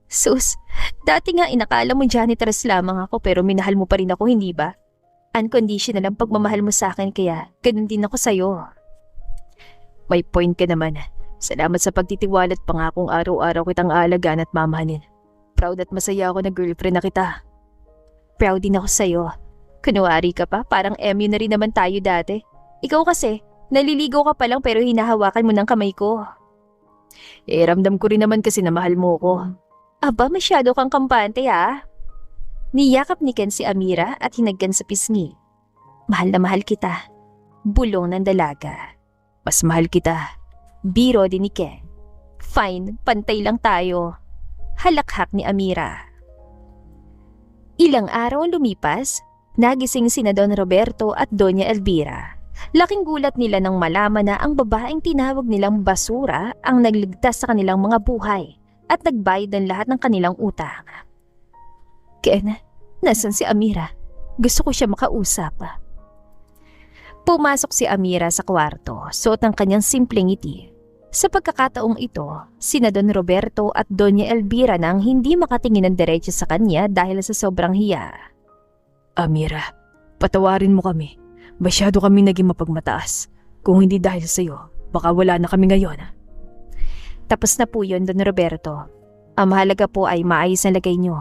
Speaker 1: Sus, dati nga inakala mo janitress lamang ako pero minahal mo pa rin ako, hindi ba? Unconditional ang pagmamahal mo sa akin kaya ganun din ako sa'yo.
Speaker 2: May point ka naman. Salamat sa pagtitiwala at pangakong araw-araw kitang aalagaan at mamahalin. Proud at masaya ako na girlfriend na kita.
Speaker 1: Proud din ako sa'yo. Kunwari ka pa, parang MU na rin naman tayo dati. Ikaw kasi, naliligaw ka pa lang pero hinahawakan mo ng kamay ko.
Speaker 2: Ramdam ko rin naman kasi na mahal mo ko.
Speaker 1: Aba, masyado kang kampante ha. Niyakap ni Ken si Amira at hinagkan sa pisngi. Mahal na mahal kita. Bulong ng dalaga.
Speaker 2: Mas mahal kita.
Speaker 1: Biro din ni Ken. Fine, pantay lang tayo. Halakhak ni Amira. Ilang araw ang lumipas, nagising sina Don Roberto at Doña Elvira. Laking gulat nila nang malaman na ang babaeng tinawag nilang basura ang nagligtas sa kanilang mga buhay at nagbayad ng lahat ng kanilang utang. Ken, nasan si Amira? Gusto ko siya makausap. Pumasok si Amira sa kwarto, suot ang kanyang simpleng ngiti. Sa pagkakataong ito, sina Don Roberto at Doña Elvira nang hindi makatingin ng diretso sa kanya dahil sa sobrang hiya.
Speaker 2: Amira, patawarin mo kami. Masyado kami naging mapagmataas. Kung hindi dahil sa'yo, baka wala na kami ngayon.
Speaker 1: Tapos na po yun, Don Roberto. Ang mahalaga po ay maayos na lagay niyo.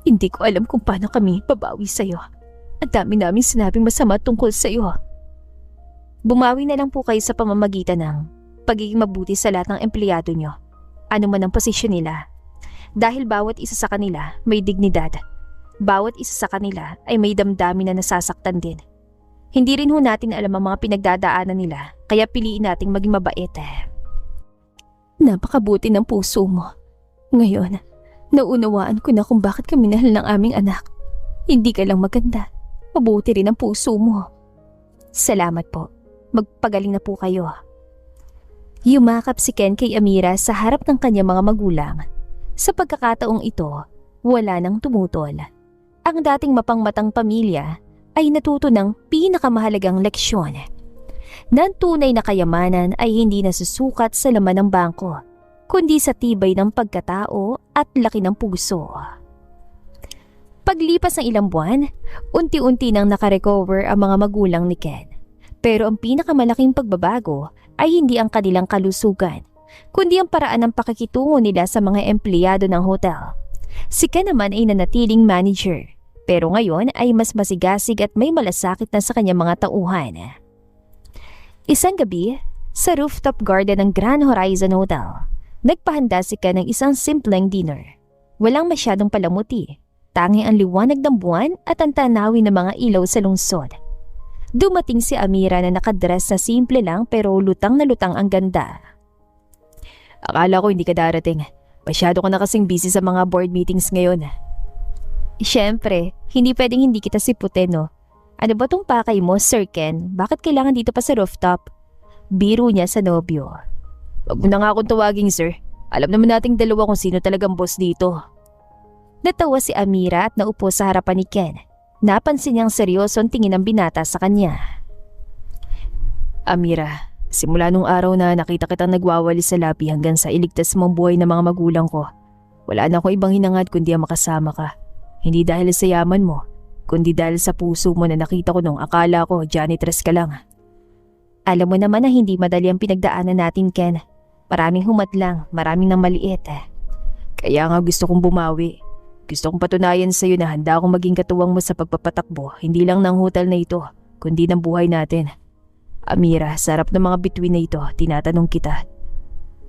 Speaker 1: Hindi ko alam kung paano kami babawi sa'yo. Ang dami namin sinabing masama tungkol sa'yo. Bumawi na lang po kayo sa pamamagitan ng pagiging mabuti sa lahat ng empleyado nyo. Ano man ang posisyon nila. Dahil bawat isa sa kanila may dignidad. Bawat isa sa kanila ay may damdamin na nasasaktan din. Hindi rin ho natin alam ang mga pinagdadaanan nila, kaya piliin nating maging mabait. Napakabuti ng puso mo. Ngayon, naunawaan ko na kung bakit ka minahal ng aming anak. Hindi ka lang maganda. Mabuti rin ang puso mo. Salamat po. Magpagaling na po kayo. Yumakap si Ken kay Amira sa harap ng kanyang mga magulang. Sa pagkakataong ito, wala nang tumutol. Ang dating mapangmatang pamilya ay natuto ng pinakamahalagang leksyon. Na tunay na kayamanan ay hindi nasusukat sa laman ng bangko, kundi sa tibay ng pagkatao at laki ng puso. Paglipas ng ilang buwan, unti-unti nang nakarecover ang mga magulang ni Ken. Pero ang pinakamalaking pagbabago ay hindi ang kanilang kalusugan, kundi ang paraan ng pakikitungo nila sa mga empleyado ng hotel. Si Ken naman ay nanatiling manager, pero ngayon ay mas masigasig at may malasakit na sa kanyang mga tauhan. Isang gabi, sa rooftop garden ng Grand Horizon Hotel, nagpahanda si Ken ng isang simpleng dinner. Walang masyadong palamuti, tanging ang liwanag ng buwan at ang tanawin ng mga ilaw sa lungsod. Dumating si Amira na nakadress na simple lang pero lutang na lutang ang ganda.
Speaker 2: Akala ko hindi ka darating. Masyado ka na kasing busy sa mga board meetings ngayon.
Speaker 1: Siyempre, hindi pwedeng hindi kita siputin, no? Ano ba tong pakay mo, Sir Ken? Bakit kailangan dito pa sa rooftop? Biro niya sa nobyo.
Speaker 2: Wag mo na nga akong tawagin, sir. Alam naman nating dalawa kung sino talagang boss dito.
Speaker 1: Natawa si Amira at naupo sa harapan ni Ken. Napansin niyang seryoso ang tingin ng binata sa kanya.
Speaker 2: Amira, simula nung araw na nakita kitang nagwawali sa labi hanggang sa iligtas mong buhay ng mga magulang ko, wala na akong ibang hinangad kundi ang makasama ka. Hindi dahil sa yaman mo, kundi dahil sa puso mo na nakita ko nung akala ko janitress ka lang.
Speaker 1: Alam mo naman na hindi madali ang pinagdaanan natin, Ken. Maraming humadlang, maraming nang maliit.
Speaker 2: Kaya nga gusto kong bumawi. Gusto kong patunayan sa'yo na handa akong maging katuwang mo sa pagpapatakbo, hindi lang ng hotel na ito, kundi ng buhay natin. Amira, sa harap ng mga bituin na ito, tinatanong kita.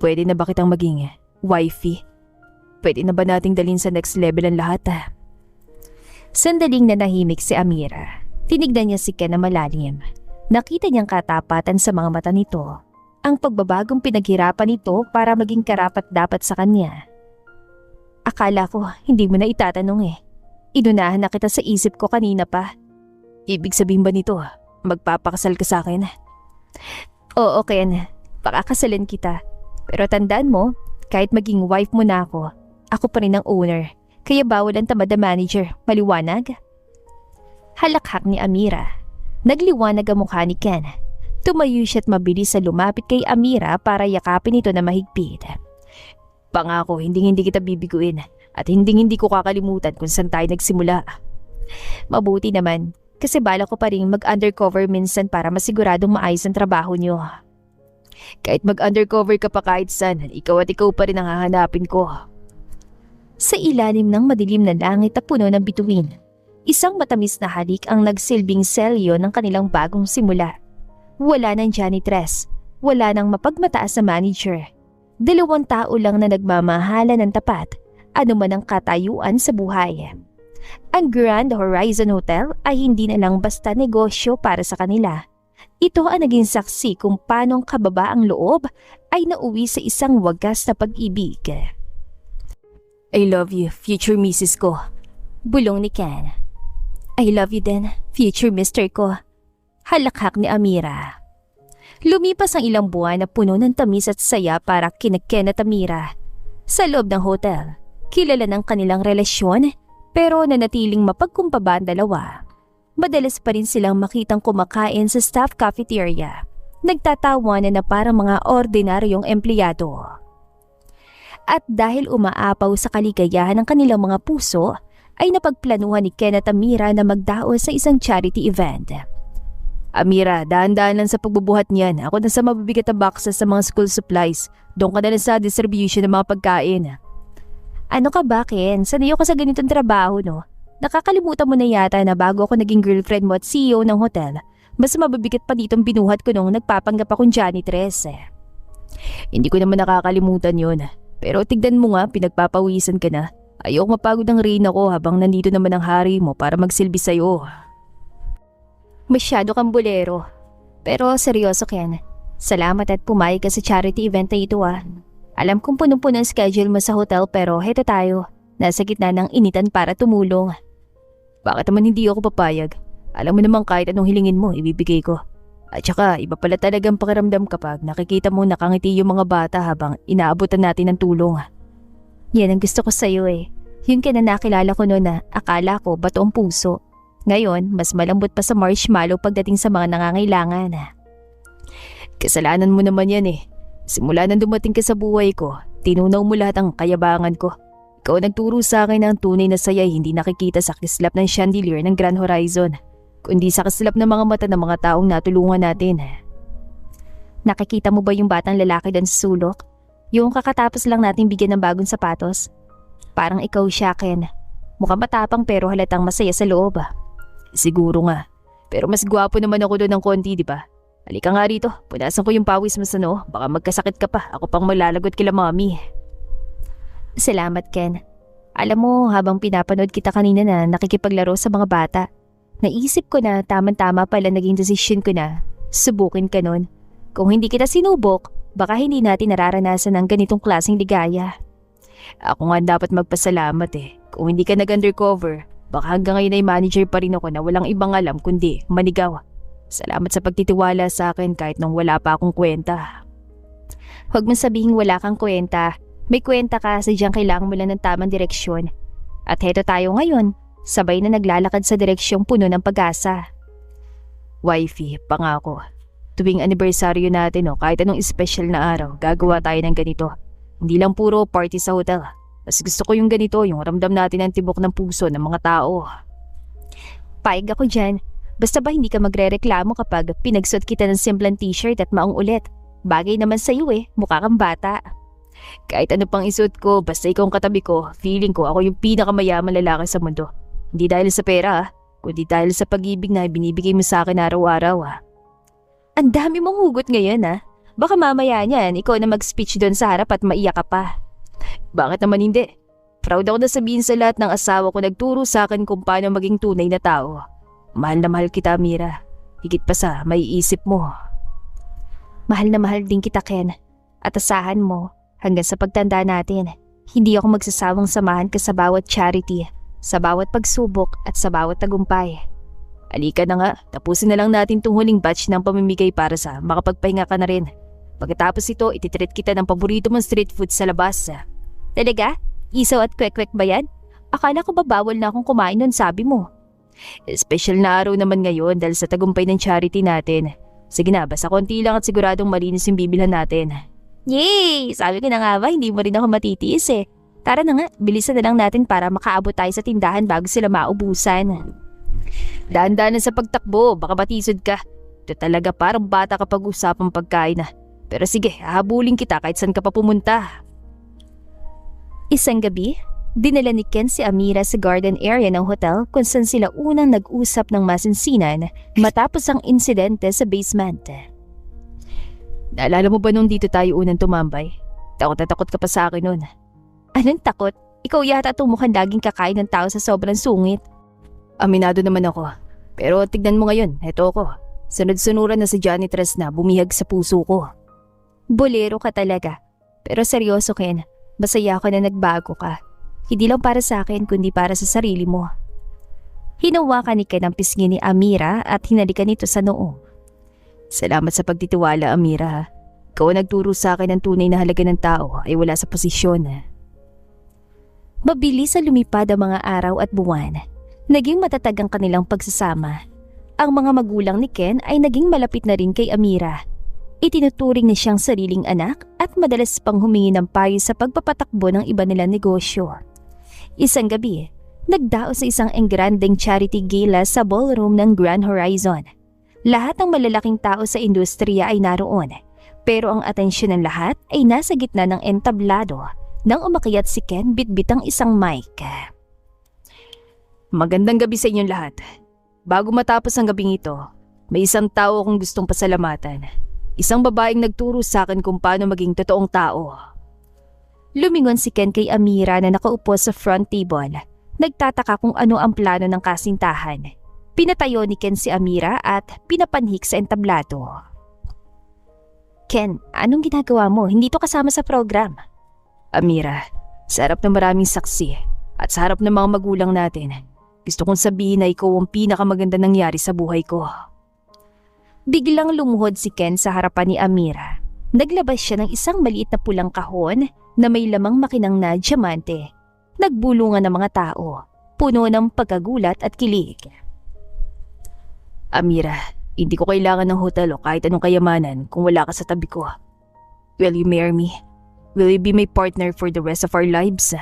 Speaker 2: Pwede na ba kitang maging wifey? Pwede na ba nating dalhin sa next level ang lahat?
Speaker 1: Sandaling nanahimik si Amira. Tinignan niya si Ken na malalim. Nakita niyang katapatan sa mga mata nito. Ang pagbabagong pinaghirapan nito para maging karapat-dapat sa kanya. Akala ko hindi mo na itatanong Inunahan na kita sa isip ko kanina pa.
Speaker 2: Ibig sabihin ba nito, magpapakasal ka sa akin?
Speaker 1: Oo, Ken. Pakakasalan kita. Pero tandaan mo, kahit maging wife mo na ako pa rin ang owner. Kaya bawal ang tamad na manager. Maliwanag? Halakhak ni Amira. Nagliwanag ang mukha ni Ken. Tumayo siya at mabilis sa lumapit kay Amira para yakapin ito na mahigpit.
Speaker 2: Pangako, hindi kita bibiguin at hindi ko kakalimutan kung saan tayo nagsimula.
Speaker 1: Mabuti naman kasi bala ko pa rin mag-undercover minsan para masiguradong maayos ang trabaho niyo.
Speaker 2: Kahit mag-undercover ka pa kahit saan, ikaw pa rin ang hahanapin ko.
Speaker 1: Sa ilalim ng madilim na langit na puno ng bituin, isang matamis na halik ang nagsilbing selyo ng kanilang bagong simula. Wala ng janitress, wala ng mapagmataas na manager. 2 tao lang na nagmamahala ng tapat, anuman ang katayuan sa buhay. Ang Grand Horizon Hotel ay hindi na lang basta negosyo para sa kanila. Ito ang naging saksi kung paano ang kababaang loob ay nauwi sa isang wagas na pag-ibig.
Speaker 2: I love you, future Mrs. ko.
Speaker 1: Bulong ni Ken. I love you din, future Mr. ko. Halakhak ni Amira. Lumipas ang ilang buwan na puno ng tamis at saya para kina Ken at Amira. Sa loob ng hotel, kilala ng kanilang relasyon pero nanatiling mapagkumbaba ang dalawa. Madalas pa rin silang makitang kumakain sa staff cafeteria. Nagtatawanan na parang mga ordinaryong empleyado. At dahil umaapaw sa kaligayahan ng kanilang mga puso, ay napagplanuhan ni Ken at Amira na magdao sa isang charity event.
Speaker 2: Amira, dahan-dahan lang sa pagbubuhat niyan. Ako na sa mabibigat na boxes sa mga school supplies. Doon ka na lang sa distribution ng mga pagkain.
Speaker 1: Ano ka ba, Ken? Sanay ako sa ganitong trabaho, no? Nakakalimutan mo na yata na bago ako naging girlfriend mo at CEO ng hotel, mas mabibigat pa ditong binuhat ko nung nagpapanggap akong janitress.
Speaker 2: Hindi ko naman nakakalimutan yun. Pero tignan mo nga, pinagpapawisan ka na. Ayoko mapagod ang reyna ko habang nandito naman ang hari mo para magsilbi sa'yo.
Speaker 1: Masyado kang bolero. Pero seryoso, Ken. Salamat at pumayag ka sa charity event na ito. Alam kong punong-puno ang schedule mo sa hotel pero heto tayo. Nasa gitna ng initan para tumulong.
Speaker 2: Bakit naman hindi ako papayag? Alam mo naman kahit anong hilingin mo, ibibigay ko. At saka iba pala talagang pakiramdam kapag nakikita mo nakangiti yung mga bata habang inaabutan natin ng tulong.
Speaker 1: Yan ang gusto ko sa'yo Yun ka na nakilala ko noon na akala ko batoong puso. Ngayon, mas malambot pa sa marshmallow pagdating sa mga nangangailangan.
Speaker 2: Kasalanan mo naman yan Simula nang dumating ka sa buhay ko, tinunaw mo lahat ang kayabangan ko. Ikaw nagturo sa akin na ang tunay na saya ay hindi nakikita sa kislap ng chandelier ng Grand Horizon, kundi sa kislap ng mga mata ng mga taong natulungan natin.
Speaker 1: Nakikita mo ba yung batang lalaki doon sa sulok? Yung kakatapos lang natin bigyan ng bagong sapatos? Parang ikaw siya, Ken. Mukhang matapang pero halatang masaya sa loob.
Speaker 2: Siguro nga. Pero mas gwapo naman ako doon ng konti, di ba? Halika nga rito, punasan ko yung pawis mo sa noo. Baka magkasakit ka pa, ako pang malalagot kila mami.
Speaker 1: Salamat, Ken. Alam mo, habang pinapanood kita kanina na nakikipaglaro sa mga bata, naisip ko na tamang-tama pala naging desisyon ko na subukin ka nun. Kung hindi kita sinubok, baka hindi natin nararanasan ang ganitong klaseng ligaya.
Speaker 2: Ako nga dapat magpasalamat Kung hindi ka nag-undercover, baka hanggang ngayon ay manager pa rin ako na walang ibang alam kundi manigaw. Salamat sa pagtitiwala sa akin kahit nung wala pa akong kwenta.
Speaker 1: Huwag mong sabihing wala kang kwenta. May kwenta ka, sadyang kailangan mo lang ng tamang direksyon. At heto tayo ngayon, sabay na naglalakad sa direksyong puno ng pag-asa.
Speaker 2: Wifey, pangako. Tuwing anibersaryo natin kahit anong special na araw, gagawa tayo ng ganito. Hindi lang puro party sa hotel. Mas gusto ko yung ganito, yung ramdam natin ang tibok ng puso ng mga tao.
Speaker 1: Paig ako dyan. Basta ba hindi ka magre-reklamo kapag pinagsuot kita ng simpleng t-shirt at maong ulit? Bagay naman sa'yo mukha kang bata.
Speaker 2: Kahit ano pang isuot ko, basta ikaw ang katabi ko, feeling ko ako yung pinakamayaman lalaki sa mundo. Hindi dahil sa pera, kundi dahil sa pag-ibig na binibigay mo sa akin araw-araw.
Speaker 1: Ang dami mong hugot ngayon Baka mamaya niyan, ikaw na mag-speech doon sa harap at maiyak ka pa.
Speaker 2: Bakit naman hindi? Proud ako na sabihin sa lahat ng asawa ko nagturo sa akin kung paano maging tunay na tao. Mahal na mahal kita, Mira. Higit pa sa maiisip mo.
Speaker 1: Mahal na mahal din kita, Ken. At asahan mo, hanggang sa pagtanda natin, hindi ako magsasawang samahan ka sa bawat charity, sa bawat pagsubok at sa bawat tagumpay.
Speaker 2: Alika na nga, tapusin na lang natin tong huling batch ng pamimigay para sa makapagpahinga ka na rin. Pagkatapos ito, ititreat kita ng paborito mong street food sa labas.
Speaker 1: Talaga? Isaw at kwek-kwek ba yan? Akala ko ba bawal na akong kumain nun, sabi mo.
Speaker 2: Special na araw naman ngayon dahil sa tagumpay ng charity natin. Sige na, basta konti lang at siguradong malinis yung bibilhan natin.
Speaker 1: Yay! Sabi ko na nga ba, hindi mo rin ako matitiis eh. Tara na nga, bilisan na lang natin para makaabot tayo sa tindahan bago sila maubusan.
Speaker 2: Dahan-dahan sa pagtakbo, baka matisod ka. Ito talaga parang bata kapag usapang pagkain na. Pero sige, hahabulin kita kahit saan ka pa pumunta.
Speaker 1: Isang gabi, dinala ni Ken si Amira sa garden area ng hotel kung saan sila unang nag-usap ng masinsinan matapos ang insidente sa basement.
Speaker 2: Naalala mo ba nung dito tayo unang tumambay? Takot na takot ka pa sa akin nun.
Speaker 1: Anong takot? Ikaw yata itong mukhang laging kakain ng tao sa sobrang sungit.
Speaker 2: Aminado naman ako. Pero tignan mo ngayon, eto ako. Sunod-sunuran na si janitress na bumihag sa puso ko.
Speaker 1: Bolero ka talaga. Pero seryoso Ken, masaya ako na nagbago ka. Hindi lang para sa akin kundi para sa sarili mo. Hinawakan ni Ken ang pisngi ni Amira at hinalikan nito sa noo.
Speaker 2: Salamat sa pagtitiwala, Amira. Ikaw ang nagturo sa akin ng tunay na halaga ng tao ay wala sa posisyon.
Speaker 1: Mabilis na lumipad ang mga araw at buwan. Naging matatag ang kanilang pagsasama. Ang mga magulang ni Ken ay naging malapit na rin kay Amira. Itinuturing niya siyang sariling anak at madalas pang humingi ng payo sa pagpapatakbo ng iba nilang negosyo. Isang gabi, nagdao sa isang engrandeng charity gala sa ballroom ng Grand Horizon. Lahat ng malalaking tao sa industriya ay naroon, pero ang atensyon ng lahat ay nasa gitna ng entablado nang umakyat si Ken bitbitang isang mic.
Speaker 2: Magandang gabi sa inyong lahat. Bago matapos ang gabing ito, may isang tao akong gustong pasalamatan. Isang babaeng nagturo sa akin kung paano maging totoong tao.
Speaker 1: Lumingon si Ken kay Amira na nakaupo sa front table. Nagtataka kung ano ang plano ng kasintahan. Pinatayo ni Ken si Amira at pinapanhik sa entablado. Ken, anong ginagawa mo? Hindi to kasama sa program.
Speaker 2: Amira, sa harap ng maraming saksi at sa harap ng mga magulang natin, gusto kong sabihin na ikaw ang pinakamaganda nangyari sa buhay ko.
Speaker 1: Biglang lumuhod si Ken sa harapan ni Amira. Naglabas siya ng isang maliit na pulang kahon na may lamang makinang na diamante. Nagbulungan ng mga tao, puno ng pagkagulat at kilig.
Speaker 2: Amira, hindi ko kailangan ng hotel o kahit anong kayamanan kung wala ka sa tabi ko. Will you marry me? Will you be my partner for the rest of our lives?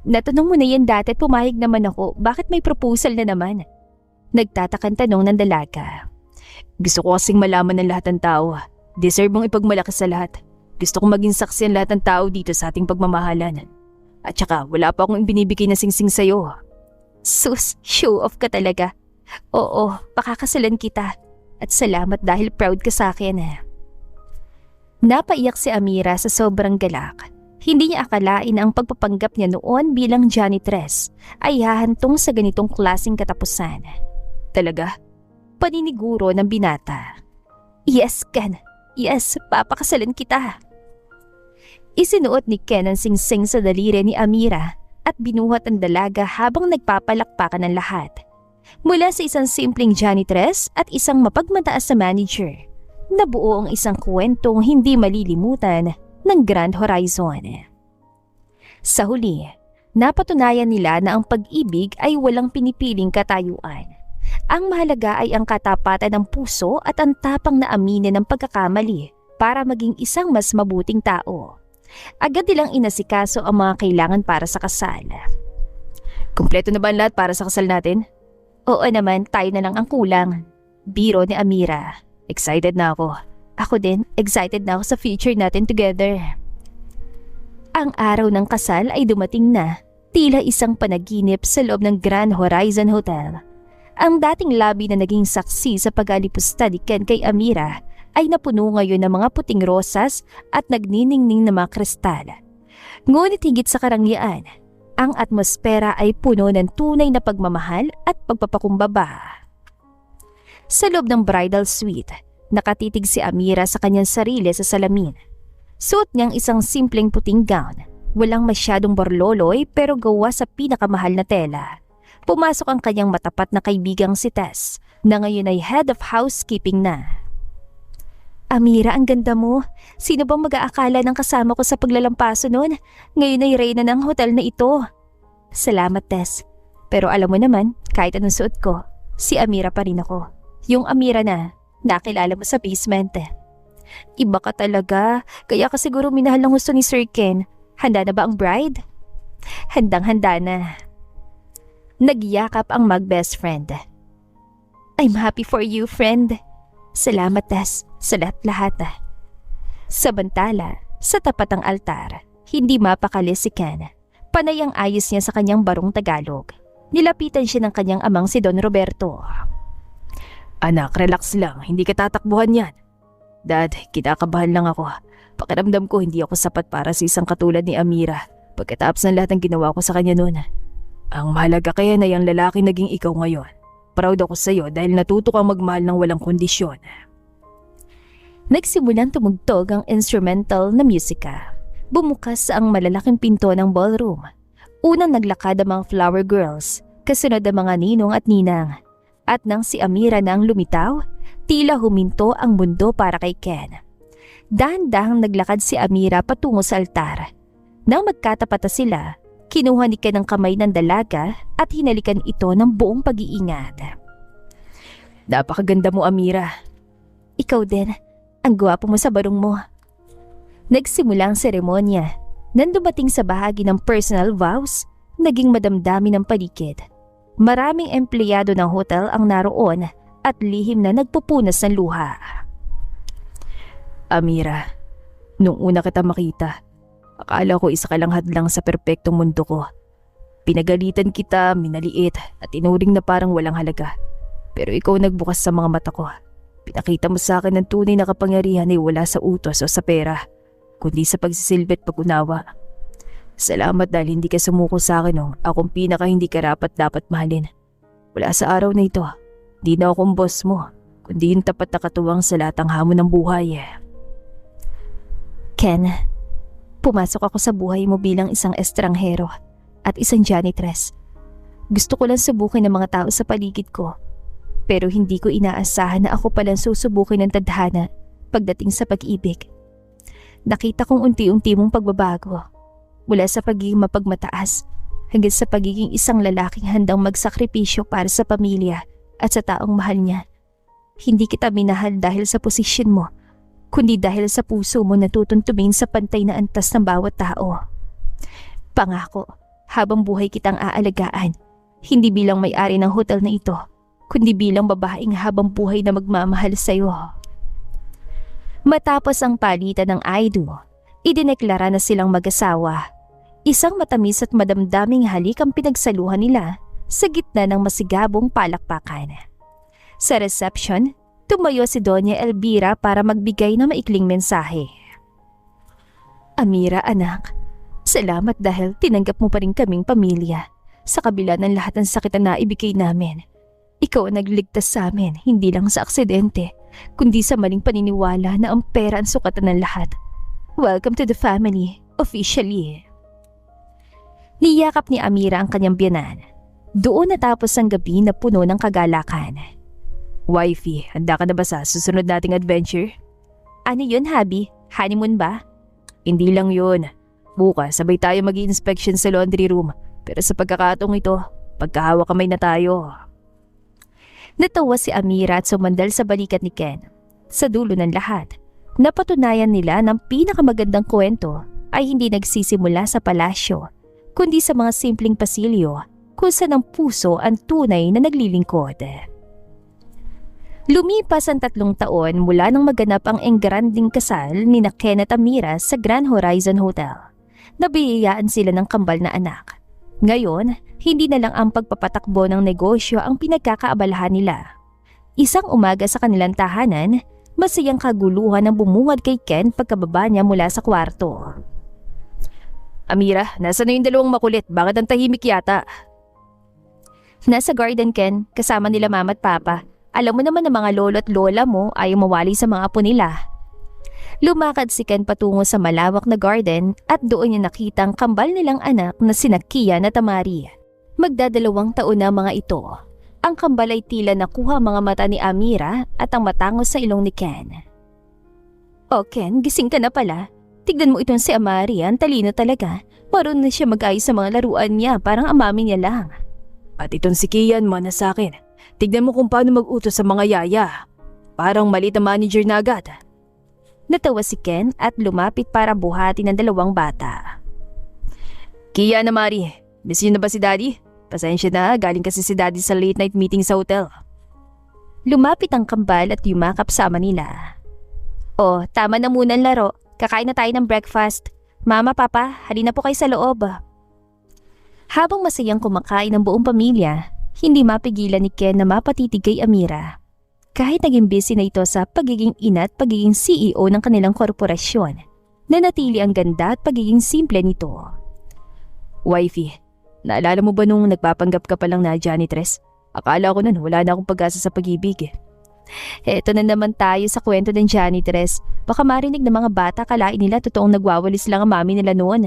Speaker 1: Natanong mo na yan dati at pumayag naman ako. Bakit may proposal na naman? Nagtatakang tanong ng dalaga.
Speaker 2: Gusto ko kasing malaman ng lahat ng tao. Deserve mong ipagmalaki sa lahat. Gusto kong maging saksi ang lahat ng tao dito sa ating pagmamahalan. At saka wala pa akong binibigay na singsing sa'yo.
Speaker 1: Sus, show off ka talaga. Oo, pakakasalan kita. At salamat dahil proud ka sa akin. Napaiyak si Amira sa sobrang galak. Hindi niya akalain ang pagpapanggap niya noon bilang janitress ay hahantong sa ganitong klaseng katapusan.
Speaker 2: Talaga?
Speaker 1: Paniniguro ng binata. Yes, Ken. Yes, papakasalan kita. Isinuot ni Ken ang singsing sa daliri ni Amira at binuhat ang dalaga habang nagpapalakpakan ng lahat. Mula sa isang simpleng janitress at isang mapagmataas na manager, nabuo ang isang kwentong hindi malilimutan ng Grand Horizon. Sa huli, napatunayan nila na ang pag-ibig ay walang pinipiling katayuan. Ang mahalaga ay ang katapatan ng puso at ang tapang na aminin ng pagkakamali para maging isang mas mabuting tao. Agad nilang inasikaso ang mga kailangan para sa kasal.
Speaker 2: Kumpleto na ba ang lahat para sa kasal natin?
Speaker 1: Oo naman, tayo na lang ang kulang. Biro ni Amira.
Speaker 2: Excited na ako.
Speaker 1: Ako din, excited na ako sa future natin together. Ang araw ng kasal ay dumating na, tila isang panaginip sa loob ng Grand Horizon Hotel. Ang dating lobby na naging saksi sa pag-alipusta ni Ken kay Amira ay napuno ngayon ng mga puting rosas at nagniningning na mga kristal. Ngunit higit sa karangyaan, ang atmosfera ay puno ng tunay na pagmamahal at pagpapakumbaba. Sa loob ng bridal suite, nakatitig si Amira sa kanyang sarili sa salamin. Suot niyang isang simpleng puting gown, walang masyadong borloloy pero gawa sa pinakamahal na tela. Pumasok ang kanyang matapat na kaibigang si Tess, na ngayon ay head of housekeeping na. Amira, ang ganda mo. Sino bang mag-aakala ng kasama ko sa paglalampaso noon? Ngayon ay reyna ng hotel na ito. Salamat, Tess. Pero alam mo naman, Kahit anong suot ko, si Amira pa rin ako. Yung Amira na nakilala mo sa basement. Iba ka talaga, kaya ka siguro minahal ang gusto ni Sir Ken. Handa na ba ang bride? Handang-handa na. Nagyakap ang mag-best friend. I'm happy for you, friend. Salamat, Tess, sa lahat-lahat. Samantala, sa tapat ng altar, hindi mapakali si Ken. Panay ang ayos niya sa kanyang barong Tagalog. Nilapitan siya ng kanyang amang si Don Roberto.
Speaker 2: Anak, relax lang. Hindi ka tatakbuhan yan. Dad, kinakabahan lang ako. Pakiramdam ko hindi ako sapat para sa isang katulad ni Amira pagkatapos ng lahat ng ginawa ko sa kanya noon. Ang mahalaga kaya na yung lalaki naging ikaw ngayon. Proud ako sa iyo dahil natuto kang magmahal ng walang kondisyon.
Speaker 1: Nagsimulang tumugtog ang instrumental na musika. Bumukas ang malalaking pinto ng ballroom. Unang naglakad ang mga flower girls, kasunod ang mga ninong at ninang. At nang si Amira nang lumitaw, tila huminto ang mundo para kay Ken. Dahan-dahang naglakad si Amira patungo sa altar. Nang magkatapat na sila, kinuha ni Ken ang kamay ng dalaga at hinalikan ito ng buong pag-iingat.
Speaker 2: Napakaganda mo, Amira.
Speaker 1: Ikaw din, ang gwapo mo sa barong mo. Nagsimula ang seremonya. Nang dumating sa bahagi ng personal vows, naging madamdami ng paligid. Maraming empleyado ng hotel ang naroon at lihim na nagpupunas ng luha.
Speaker 2: Amira, nung una kita makita, akala ko isa ka lang hadlang sa perpektong mundo ko. Pinagalitan kita, minaliit at inuring na parang walang halaga. Pero ikaw nagbukas sa mga mata ko. Pinakita mo sa akin ng tunay na kapangyarihan ay wala sa utos o sa pera, kundi sa pagsisilbi at pag-unawa. Salamat dahil hindi ka sumuko sa akin nung akong pinaka hindi karapat dapat mahalin. Wala sa araw na ito, di na akong boss mo, kundi yung tapat na katuwang sa lahat ng hamon ng buhay.
Speaker 1: Ken, pumasok ako sa buhay mo bilang isang estranghero at isang janitress. Gusto ko lang subukin ng mga tao sa paligid ko, pero hindi ko inaasahan na ako palang susubukin ng tadhana pagdating sa pag-ibig. Nakita kong unti-unti mong pagbabago. Mula sa pagiging mapagmataas hanggang sa pagiging isang lalaking handang magsakripisyo para sa pamilya at sa taong mahal niya. Hindi kita minahal dahil sa posisyon mo, kundi dahil sa puso mo na tutuntumin sa pantay na antas ng bawat tao. Pangako, habang buhay kitang aalagaan, hindi bilang may-ari ng hotel na ito, kundi bilang babaeng habang buhay na magmamahal sa iyo. Matapos ang palitan ng Aidu, idineklara na silang mag-asawa. Isang matamis at madamdaming halik ang pinagsaluhan nila sa gitna ng masigabong palakpakan. Sa reception, tumayo si Doña Elvira para magbigay ng maikling mensahe. Amira, anak, salamat dahil tinanggap mo pa rin kaming pamilya sa kabila ng lahat ng sakit na naibigay namin. Ikaw ang nagligtas sa amin, hindi lang sa aksidente, kundi sa maling paniniwala na ang pera ang sukatan ng lahat. Welcome to the family, officially. Niyakap ni Amira ang kanyang biyanan. Doon natapos ang gabi na puno ng kagalakan.
Speaker 2: Wifey, handa ka na ba sa susunod nating adventure?
Speaker 1: Ano yun, Habi? Honeymoon ba?
Speaker 2: Hindi lang yun. Bukas, sabay tayo mag-i-inspection sa laundry room. Pero sa pagkakataong ito, pagkahawa kamay na tayo.
Speaker 1: Natawa si Amira at sumandal sa balikat ni Ken. Sa dulo ng lahat, napatunayan nila ng pinakamagandang kwento ay hindi nagsisimula sa palasyo, kundi sa mga simpleng pasilyo kung saan ang puso ang tunay na naglilingkod. Lumipas ang 3 taon mula nang maganap ang engranding kasal ni na Ken at Amira sa Grand Horizon Hotel. Nabiyayaan sila ng kambal na anak. Ngayon, hindi na lang ang pagpapatakbo ng negosyo ang pinagkakaabalahan nila. Isang umaga sa kanilang tahanan, masayang kaguluhan ang bumungad kay Ken pagkababa niya mula sa kwarto.
Speaker 2: Amira, nasa na yung dalawang makulit? Bakit ang tahimik yata?
Speaker 1: Nasa garden, Ken, kasama nila mama at papa. Alam mo naman na mga lolo at lola mo ayaw mawali sa mga apo nila. Lumakad si Ken patungo sa malawak na garden at doon niya nakita ang kambal nilang anak na sina Kian at Amari. Magdadalawang taon na mga ito. Ang kambal ay tila nakuha mga mata ni Amira at ang matangos sa ilong ni Ken. O Ken, gising ka na pala. Tignan mo itong si Amari, ang talino talaga. Marunong na siya mag-ayos sa mga laruan niya, parang amami niya lang.
Speaker 2: At itong si Kian mana sa akin. Tignan mo kung paano mag-utos sa mga yaya. Parang maliit na manager na agad.
Speaker 1: Natawa si Ken at lumapit para buhatin ng dalawang bata.
Speaker 2: Kian na Mari, miss niyo na ba si Daddy? Pasensya na, galing kasi si Daddy sa late night meeting sa hotel.
Speaker 1: Lumapit ang kambal at yumakap sa ama nila. Oh, tama na muna ang laro. Kakain na tayo ng breakfast. Mama, Papa, halina po kayo sa loob. Habang masayang kumakain ng buong pamilya, hindi mapigilan ni Ken na mapatitig kay Amira. Kahit naging busy na ito sa pagiging ina at pagiging CEO ng kanilang korporasyon, nanatili ang ganda at pagiging simple nito.
Speaker 2: Wifey, naalala mo ba nung nagpapanggap ka pa lang na janitress? Akala ko nun wala na akong pag-asa sa pag-ibig.
Speaker 1: Eto na naman tayo sa kwento ng janitress. Baka marinig ng mga bata kalain nila totoong nagwawalis lang ang mami nila noon.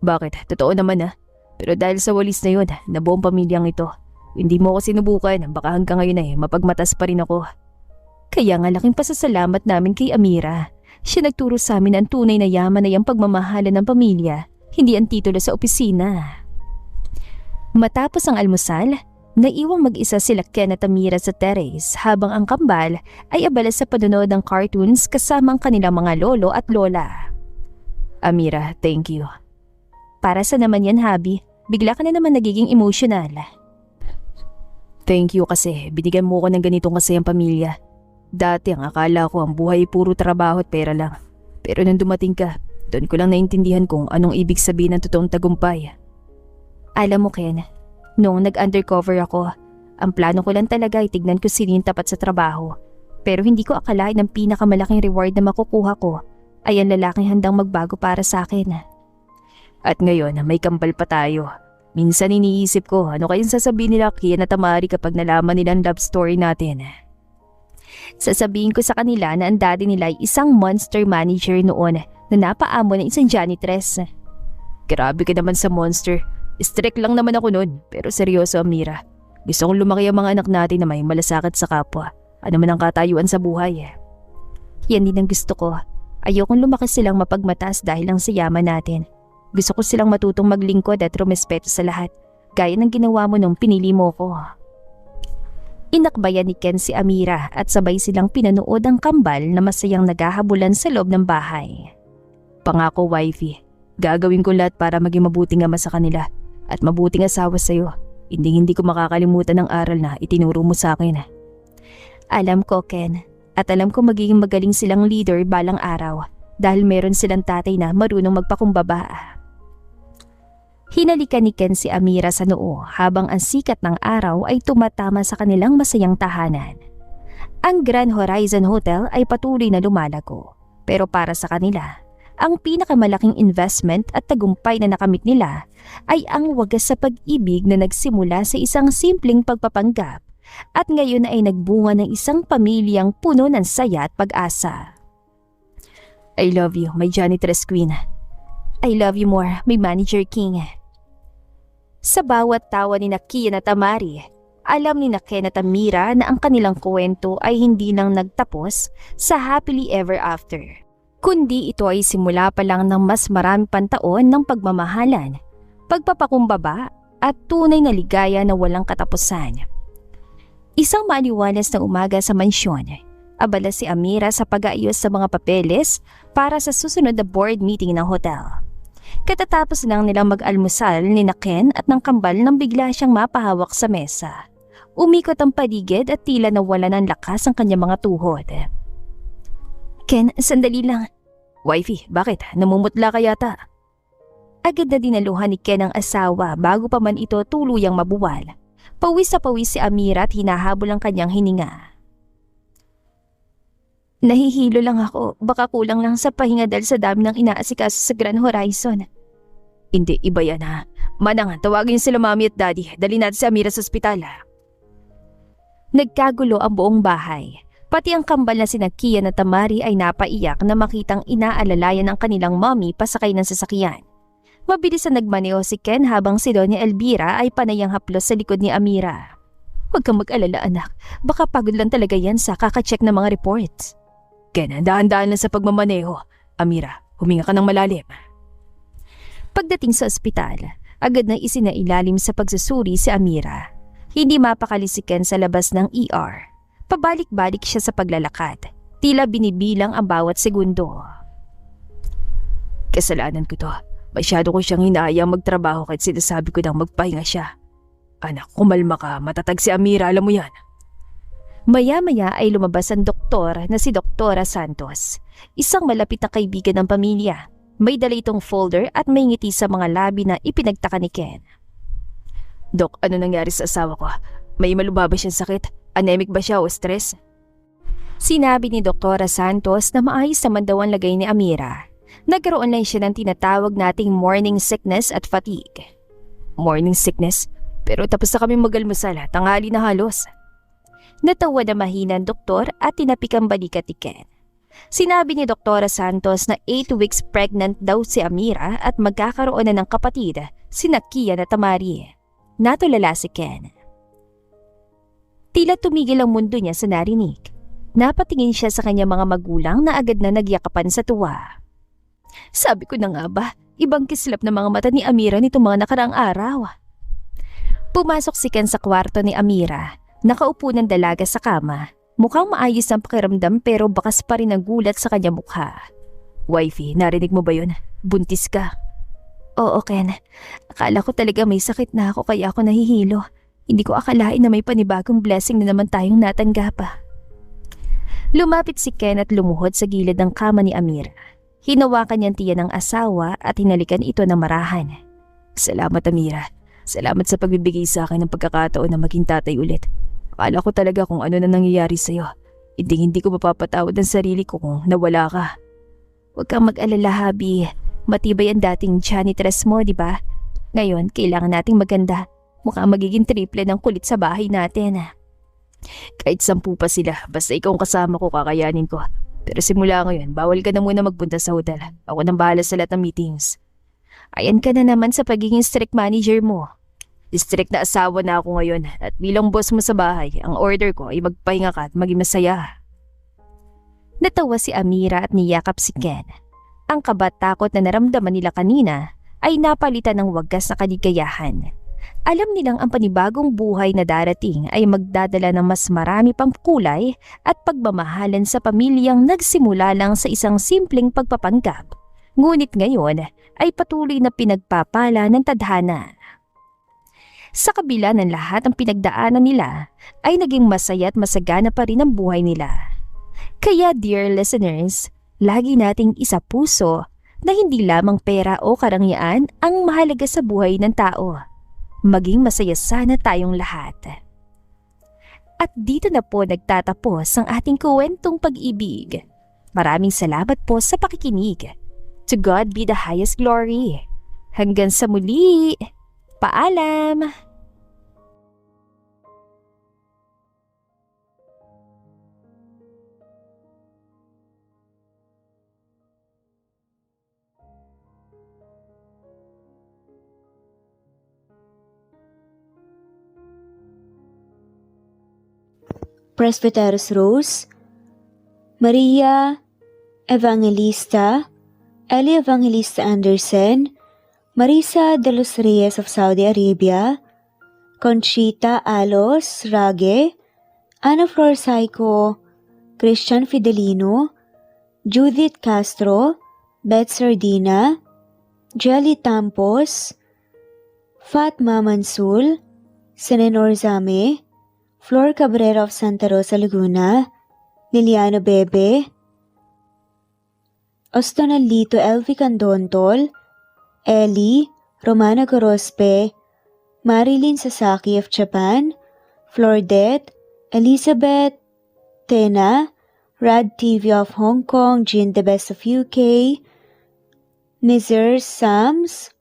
Speaker 2: Bakit? Totoo naman Pero dahil sa walis na yun, na buong pamilyang ito, hindi mo ako sinubukan, baka hanggang ngayon mapagmatas pa rin ako.
Speaker 1: Kaya nga laking pasasalamat namin kay Amira. Siya nagturo sa amin ang tunay na yaman na yung pagmamahalan ng pamilya, hindi ang titulo sa opisina. Matapos ang almusal, naiwang mag-isa sila Ken at Amira sa terrace habang ang kambal ay abala sa panonood ng cartoons kasama ang kanilang mga lolo at lola.
Speaker 2: Amira, thank you.
Speaker 1: Para sa naman yan, Habi? Bigla ka na naman nagiging emotional.
Speaker 2: Thank you kasi binigyan mo ko ng ganitong kasayang pamilya. Dati ang akala ko ang buhay puro trabaho at pera lang. Pero nung dumating ka, doon ko lang naintindihan kung anong ibig sabihin ng totoong tagumpay.
Speaker 1: Alam mo Ken, noong nag-undercover ako, ang plano ko lang talaga ay tignan ko sino yung tapat sa trabaho. Pero hindi ko akalain ang pinakamalaking reward na makukuha ko ay ang lalaking handang magbago para sa akin.
Speaker 2: At ngayon, may kambal pa tayo. Minsan iniisip ko, ano kayang sasabihin nila Kian at Amari kapag nalaman nilang love story natin?
Speaker 1: Sasabihin ko sa kanila na ang daddy nila ay isang monster manager noon na napaamo ng isang janitress.
Speaker 2: Grabe ka naman sa monster. Strict lang naman ako noon, pero seryoso Amira. Gusto kong lumaki ang mga anak natin na may malasakit sa kapwa. Ano man ang katayuan sa buhay.
Speaker 1: Yan din ang gusto ko. Ayokong lumaki silang mapagmatas dahil lang sa yaman natin. Gusto ko silang matutong maglingkod at rumespeto sa lahat, gaya ng ginawa mo nung pinili mo ko. Inakbayan ni Ken si Amira at sabay silang pinanood ang kambal na masayang naghahabulan sa loob ng bahay.
Speaker 2: Pangako wifey, gagawin ko lahat para maging mabuting ama sa kanila at mabuting asawa sa'yo. Hindi ko makakalimutan ang aral na itinuro mo sa akin.
Speaker 1: Alam ko Ken, at alam ko magiging magaling silang leader balang araw dahil meron silang tatay na marunong magpakumbaba. Hinalikan ni Ken si Amira sa noo habang ang sikat ng araw ay tumatama sa kanilang masayang tahanan. Ang Grand Horizon Hotel ay patuloy na lumalago, pero para sa kanila, ang pinakamalaking investment at tagumpay na nakamit nila ay ang wagas sa pag-ibig na nagsimula sa isang simpleng pagpapanggap at ngayon ay nagbunga ng isang pamilyang puno ng saya at pag-asa.
Speaker 2: I love you, my janitress queen.
Speaker 1: I love you more, my manager king. Sa bawat tawa ni Kian at Amari, alam ni Ken at Amira na ang kanilang kwento ay hindi lang nagtapos sa happily ever after, kundi ito ay simula pa lang ng mas marami pang taon ng pagmamahalan, pagpapakumbaba at tunay na ligaya na walang katapusan. Isang maliwalas na umaga sa mansyon, abala si Amira sa pag-aayos sa mga papeles para sa susunod na board meeting ng hotel. Katatapos lang nilang mag-almusal ni Ken at ng kambal nang bigla siyang mapahawak sa mesa. Umikot ang paligid at tila nawala ng lakas ang kanyang mga tuhod. Ken, sandali lang.
Speaker 2: Wifey, bakit? Namumutla ka yata.
Speaker 1: Agad na dinaluhan ni Ken ang asawa bago pa man ito tuluyang mabuwal. Pawis sa pawis si Amira at hinahabol ang kanyang hininga. Nahihilo lang ako, baka kulang lang sa pahinga dahil sa dami ng inaasikaso sa Grand Horizon.
Speaker 2: Hindi, iba yan ha. Manang, tawagin sila mami at daddy. Dali natin si Amira sa ospital.
Speaker 1: Nagkagulo ang buong bahay. Pati ang kambal na sina Kian at Amari ay napaiyak na makitang inaalalayan ang kanilang mommy pasakay ng sasakyan. Mabilis na nagmaneho si Ken habang si Doña Elvira ay panayang haplos sa likod ni Amira. Huwag kang mag-alala anak, baka pagod lang talaga yan sa kakacheck ng mga reports.
Speaker 2: Ken, dahan-dahan lang sa pagmamaneho. Amira, huminga ka ng malalim.
Speaker 1: Pagdating sa ospital, Agad na isinailalim sa pagsusuri si Amira. Hindi mapakalisikan sa labas ng ER. Pabalik-balik siya sa paglalakad. Tila binibilang ang bawat segundo.
Speaker 2: Kasalanan ko to. Masyado ko siyang hinahayang magtrabaho kahit sinasabi ko nang magpahinga siya. Anak, kumalma ka. Matatag si Amira, alam mo yan.
Speaker 1: Maya-maya ay lumabas ang doktor na si Doktora Santos. Isang malapit na kaibigan ng pamilya. May dala itong folder at may ngiti sa mga labi na ipinagtaka ni Ken.
Speaker 2: Dok, ano nangyari sa asawa ko? May malubha ba siyang sakit? Anemic ba siya o stress?
Speaker 1: Sinabi ni Doktora Santos na maayos naman daw ang lagay ni Amira. Nagkaroon lang siya ng tinatawag nating morning sickness at fatigue.
Speaker 2: Morning sickness? Pero tapos na kami mag-almusal, tanghali na halos.
Speaker 1: Natawa na mahina ang doktor at tinapik ang balikat ni Ken. Sinabi ni Doktora Santos na 8 weeks pregnant daw si Amira at magkakaroon na ng kapatid, sina Kian at Tamari. Natulala si Ken. Tila tumigil ang mundo niya sa narinig. Napatingin siya sa kanyang mga magulang na agad na nagyakapan sa tuwa. Sabi ko na nga ba, ibang kislap na mga mata ni Amira nitong mga nakaraang araw. Pumasok si Ken sa kwarto ni Amira. Nakaupo ng dalaga sa kama. Mukhang maayos ang pakiramdam pero bakas pa rin ang gulat sa kanyang mukha.
Speaker 2: Wifey, narinig mo ba yun? Buntis ka.
Speaker 1: Oo, Ken. Akala ko talaga may sakit na ako kaya ako nahihilo. Hindi ko akalain na may panibagong blessing na naman tayong natanggap. Lumapit si Ken at lumuhod sa gilid ng kama ni Amira. Hinawakan niyang tiyan ng asawa at hinalikan ito ng marahan.
Speaker 2: Salamat, Amira. Salamat sa pagbibigay sa akin ng pagkakataon na maging tatay ulit. Akala ko talaga kung ano na nangyayari sa'yo. Hindi ko mapapatawad ang sarili ko kung nawala ka.
Speaker 1: Huwag kang mag-alala, Habi. Matibay ang dating janitress mo, di ba? Ngayon, kailangan nating maganda. Mukhang magiging triple ng kulit sa bahay natin.
Speaker 2: Kahit 10 pa sila, basta ikaw ang kasama ko, kakayanin ko. Pero simula ngayon, bawal ka na muna magpunta sa hotel. Ako nang bahala sa lahat ng meetings.
Speaker 1: Ayan ka na naman sa pagiging strict manager mo.
Speaker 2: Strict na asawa na ako ngayon at bilang boss mo sa bahay, ang order ko ay magpahinga ka at maging masaya.
Speaker 1: Natawa si Amira at niyakap si Ken. Ang kabat-takot na naramdaman nila kanina ay napalitan ng wagas na kaligayahan. Alam nilang ang panibagong buhay na darating ay magdadala ng mas marami pang kulay at pagmamahalan sa pamilyang nagsimula lang sa isang simpleng pagpapanggap. Ngunit ngayon ay patuloy na pinagpapala ng tadhana. Sa kabila ng lahat ng pinagdaanan nila, ay naging masaya at masagana pa rin ang buhay nila. Kaya dear listeners, lagi nating isa puso na hindi lamang pera o karangyaan ang mahalaga sa buhay ng tao. Maging masaya sana tayong lahat. At dito na po nagtatapos ang ating kwentong pag-ibig. Maraming salamat po sa pakikinig. To God be the highest glory. Hanggang sa muli. Paalam!
Speaker 3: Presbyteros Rose, Maria Evangelista, Eli Evangelista Anderson, Marisa de los Reyes of Saudi Arabia, Conchita Alos Rage, Ana Flor Saico, Christian Fidelino, Judith Castro, Beth Sardina, Jelly Tampos, Fatma Mansul, Senenor Zame, Flor Cabrera of Santa Rosa, Laguna, Liliano Bebe, Ostonalito Elvi Candontol, Ellie, Romana Gorospe, Marilyn Sasaki of Japan, Flordet, Elizabeth, Tena, Rad TV of Hong Kong, Jean the Best of UK, Mizers Sams,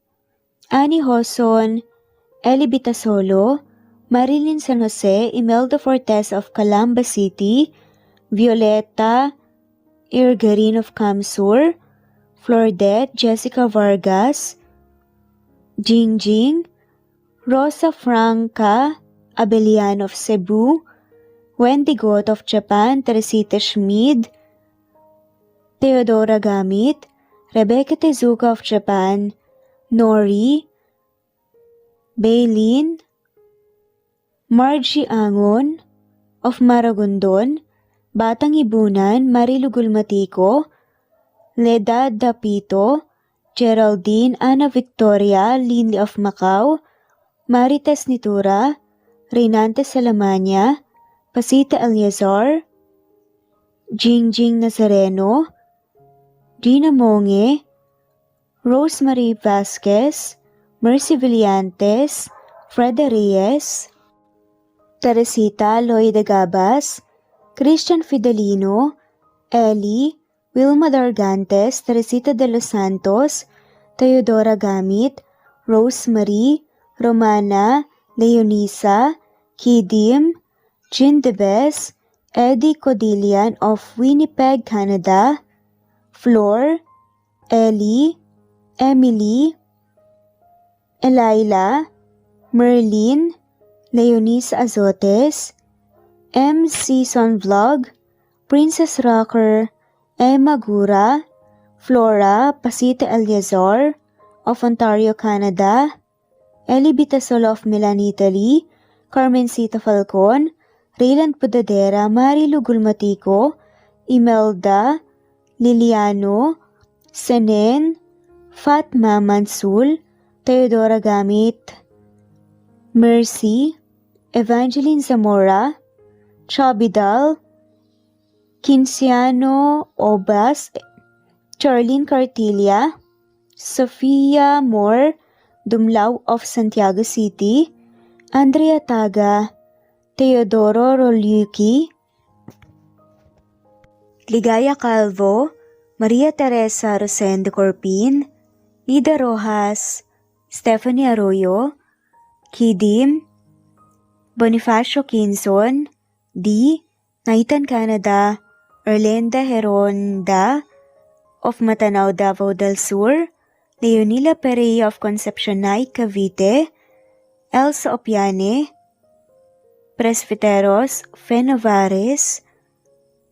Speaker 3: Annie Hoson, Ellie Bitasolo, Marilyn San Jose, Imelda Fortes of Calamba City, Violeta Irgarin of Kamsur, Flordet, Jessica Vargas, Jingjing, Rosa Franca Abelian of Cebu, Wendy Goth of Japan, Teresita Schmid, Theodora Gamit, Rebecca Tezuka of Japan, Nori, Baylin, Margie Angon of Maragondon, Batang Ibunan, Marilugul Matiko, Leda Dapito, Geraldine Ana Victoria Linley of Macau, Marites Nitura, Reynante Salamanya, Pasita Eliazar, Jingjing Nazareno, Gina Monge, Rosemary Vasquez, Mercy Villantes, Freda Reyes, Teresita Loida Gabas, Christian Fidelino, Ellie, Wilma Dargantes, Teresita de los Santos, Teodora Gamit, Rosemary, Romana, Leonisa, Kidim, Jean Debes, Eddie Codillian of Winnipeg, Canada, Flor, Ellie, Emily, Elila, Merlin, Leonisa Azotes, M. Season Vlog, Princess Rocker, Emma Gura, Flora Pasita Eliazar of Ontario, Canada, Eli Bitasol of Milan, Italy, Carmencita Falcon, Rayland Pudadera, Marilu Gulmatico, Imelda, Liliano, Senen, Fatma Mansul, Teodora Gamit, Mercy, Evangeline Zamora, Chabidal, Kinciano Obas, Charlene Cartilla, Sofia Moore, Dumlao of Santiago City, Andrea Taga, Teodoro Rolyuki, Ligaya Calvo, Maria Teresa Rosendo Corpin, Ida Rojas, Stephanie Arroyo, Kidim, Bonifacio Quinzon, D. Naitan, Canada, Erlenda Heronda of Matanao, Davao del Sur, Leonila Perea of Concepcion, Cavite, Elsa Opiane, Presbiteros Fenavares,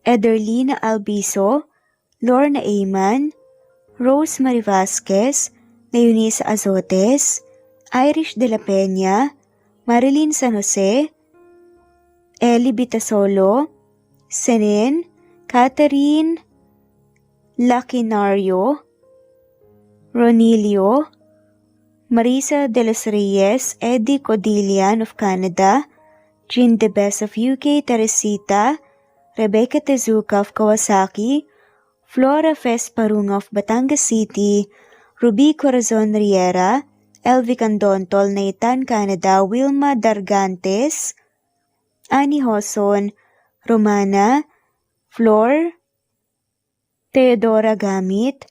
Speaker 3: Ederlina Albiso, Lorna Ayman, Rosemary Vasquez, Leonisa Azotes, Irish de la Peña, Marilyn San Jose, Eli Bitasolo, Senen, Catherine Lacinario, Ronilio, Marisa de los Reyes, Eddie Codillian of Canada, Jean Debes of UK, Teresita, Rebecca Tezuka of Kawasaki, Flora Fes Parung of Batangas City, Ruby Corazon Riera, Elvi Candontol, Naitan, Canada, Wilma Dargantes, Annie Hoson, Romana, Flor, Teodora Gamit,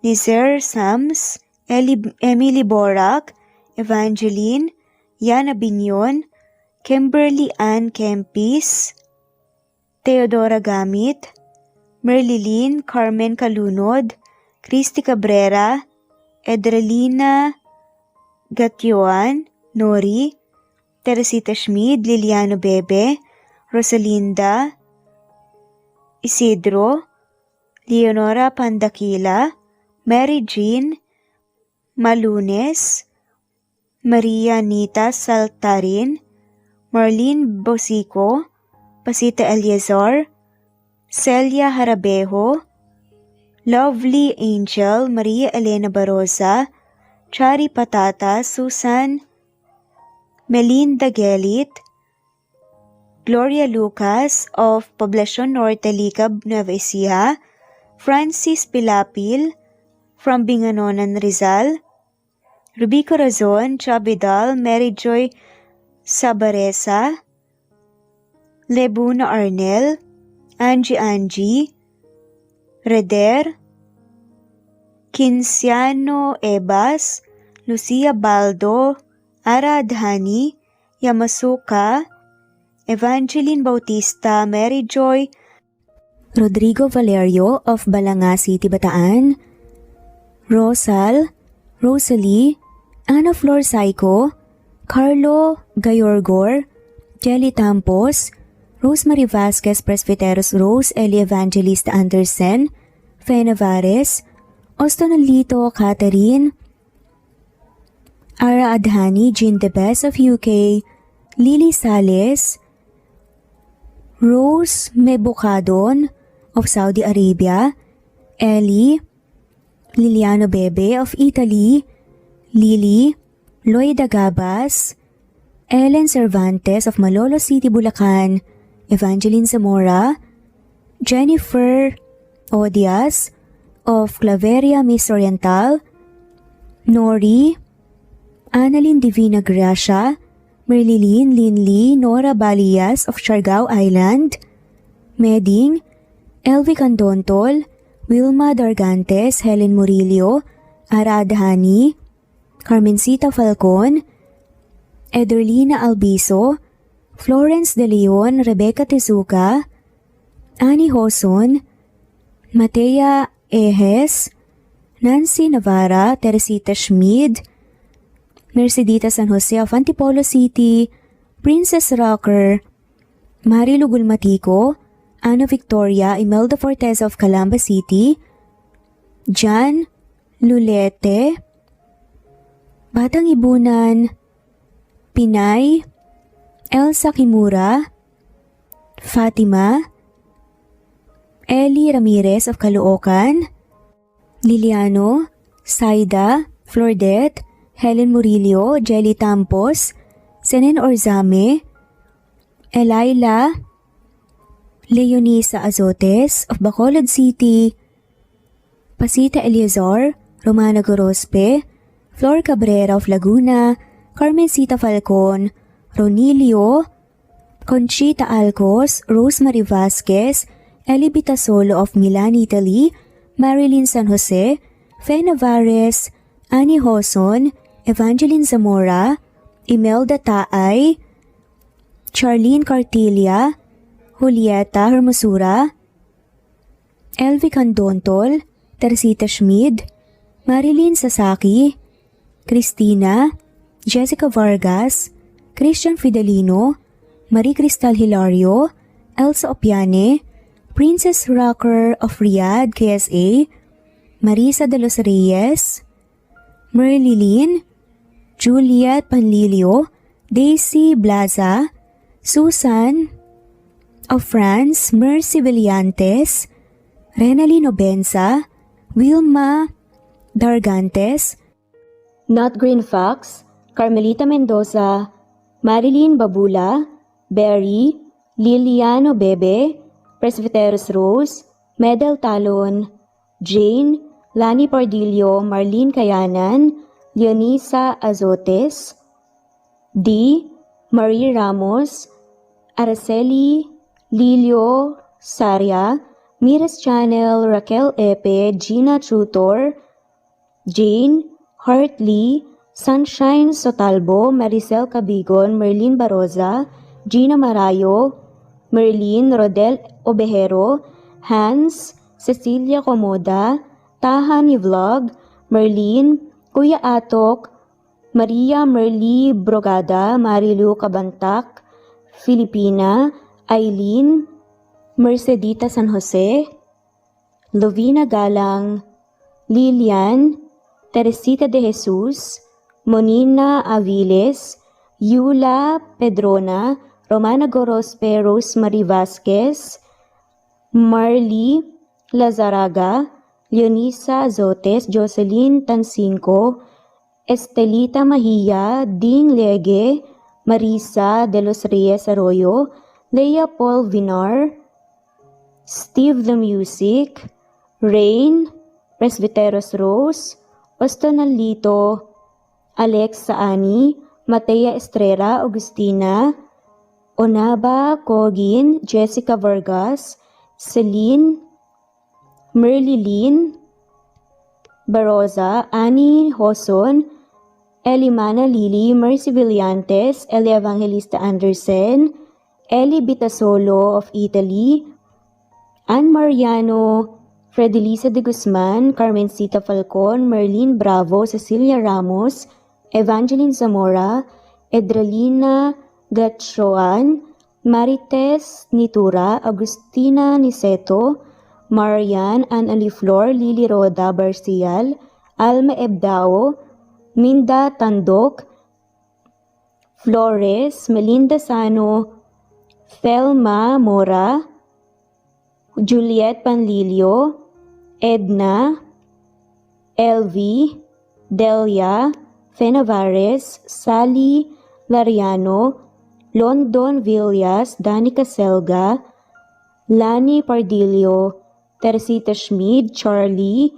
Speaker 3: Nizer Sams, Emily Borak, Evangeline, Yana Binyon, Kimberly Ann Kempis, Teodora Gamit, Merlilyn Carmen Calunod, Christy Cabrera, Edralina Gatyoan, Nori, Teresita Schmid, Liliano Bebe, Rosalinda Isidro, Leonora Pandakila, Mary Jean Malunes, Maria Nita Saltarin, Marlene Bosico, Pasita Eliazar, Celia Harabejo, Lovely Angel, Maria Elena Barosa, Chari Patata, Susan Melinda Gelit, Gloria Lucas of Poblacion Norte, Licab, Nueva Ecija, Francis Pilapil from Binganonan, Rizal, Ruby Corazon, Chabidal, Mary Joy Sabaresa, Lebuna Arnel, Angie, Reder, Kinciano Ebas, Lucia Baldo, Ara Adhani, Yamasuka, Evangeline Bautista, Mary Joy,
Speaker 4: Rodrigo Valerio of Balanga City, Bataan, Rosal, Rosalie, Ana Flor Saico, Carlo Gayorgor, Jelly Tampos, Rosemary Vasquez Presbiteros Rose, Eli Evangelista Anderson, Fe Navares, Ostonalito Catherine, Ara Adhani, Jean De Best of UK, Lily Sales, Rose Mebukadon of Saudi Arabia, Ellie, Liliano Bebe of Italy, Lily, Loida Gabas, Ellen Cervantes of Malolos City, Bulacan, Evangeline Zamora, Jennifer Odias of Claveria, Miss Oriental, Nori, Annalyn Divina Gracia, Merlilyn Linley Nora Balias of Siargao Island, Meding, Elvi Candontol, Wilma Dargantes, Helen Murillo, Ara Adhani, Carmencita Falcon, Ederlina Albiso, Florence De Leon, Rebecca Tezuka, Annie Hoson, Matea Ejes, Nancy Navarra, Teresita Schmid, Mercedita San Jose of Antipolo City, Princess Rocker, Marilu Gulmatico, Ana Victoria, Imelda Forteza of Calamba City, Jan Lulete, Batang Ibunan, Pinay, Elsa Kimura, Fatima, Ellie Ramirez of Caloocan, Liliano, Saida, Flordette, Helen Murillo, Jelly Tampos, Senen Orzame, Elaila, Leonisa Azotes of Bacolod City, Pasita Eliazar, Romana Gorospe, Flor Cabrera of Laguna, Carmencita Falcon, Ronilio, Conchita Alcos, Rosemary Vasquez, Eli Bitasolo of Milan, Italy, Marilyn San Jose, Fe Navares, Annie Hoson, Evangeline Zamora, Imelda Taay, Charlene Cartilia, Julieta Hermosura, Elvi Candontol, Teresita Schmid, Marilyn Sasaki, Christina, Jessica Vargas, Christian Fidelino, Marie Cristal Hilario, Elsa Opiane, Princess Rocker of Riyadh, KSA, Marisa de los Reyes, Merlilyn, Juliet Panlilio, Daisy Blaza, Susan of France, Mercy Villantes, Renalyn Obenza, Wilma Dargantes, Not Green Fox, Carmelita Mendoza, Marilyn Babula, Berry, Liliano Bebe, Presbyteros Rose, Medel Talon, Jane, Lani Pardillo, Marlene Kayanan, Leonisa Azotes, D. Marie Ramos, Araceli Lilio Saria, Miras Channel, Raquel Epe, Gina Tutor, Jane Hartley, Sunshine Sotalbo, Maricel Cabigon, Merlin Baroza, Gina Marayo, Merlin Rodel Obejero, Hans, Cecilia Comoda, Tahan Vlog, Merlin, Kuya Atok, Maria Merly Brogada, Marilu Cabantak, Filipina, Eileen, Mercedita San Jose, Lovina Galang, Lilian, Teresita de Jesus, Monina Aviles, Yula Pedrona, Romana Gorospe, Rosemary Vasquez, Marley Lazaraga, Leonisa Azotes, Jocelyn Tancinco, Estelita Mahia, Ding Lege, Marisa de los Reyes Arroyo, Leia Paul Vinar, Steve the Music, Rain, Presbyteros Rose, Ostonalito, Alex Saani, Matea Estrella, Agustina, Onaba Cogin, Jessica Vargas, Celine, Merlilyn Baroza, Annie Hoson, Elimana Lili, Mercy Villantes, Eli Evangelista Anderson, Eli Bitasolo of Italy, Ann Mariano, Fredelisa de Guzman, Carmencita Falcon, Merlin Bravo, Cecilia Ramos, Evangeline Zamora, Edralina Gatchoan, Marites Nitura, Agustina Niceto, Marian, Ann Aliflor, Lily Roda Barcial, Alma Ebdao,
Speaker 3: Minda Tandok, Flores, Melinda Sano, Thelma Mora, Juliet Panlilio, Edna, LV, Delia, Fenavares, Sally Lariano, London Villas, Danica Selga, Lani Pardillo, Teresita Schmid, Charlie,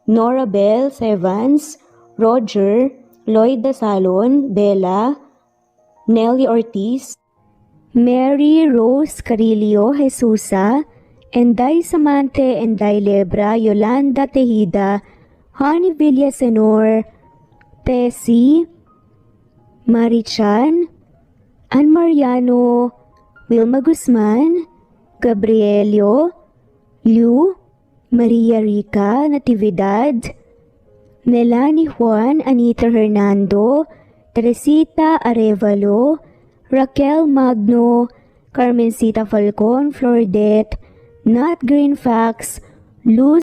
Speaker 3: Nora Bell Evans, Roger, Lloyd Dasalon, Bella, Nelly Ortiz,
Speaker 4: Mary Rose Carillo Jesusa, Enday Samante, Enday Lebra, Yolanda Tejida, Honey Villasenor, Tessie, Marichan, Ann Mariano, Wilma Guzman, Gabrielio, Liu, Maria Rica Natividad, Melanie Juan, Anita Hernando, Teresita Arevalo, Raquel Magno, Carmencita Falcon, Flordet, Nat Greenfax, Luz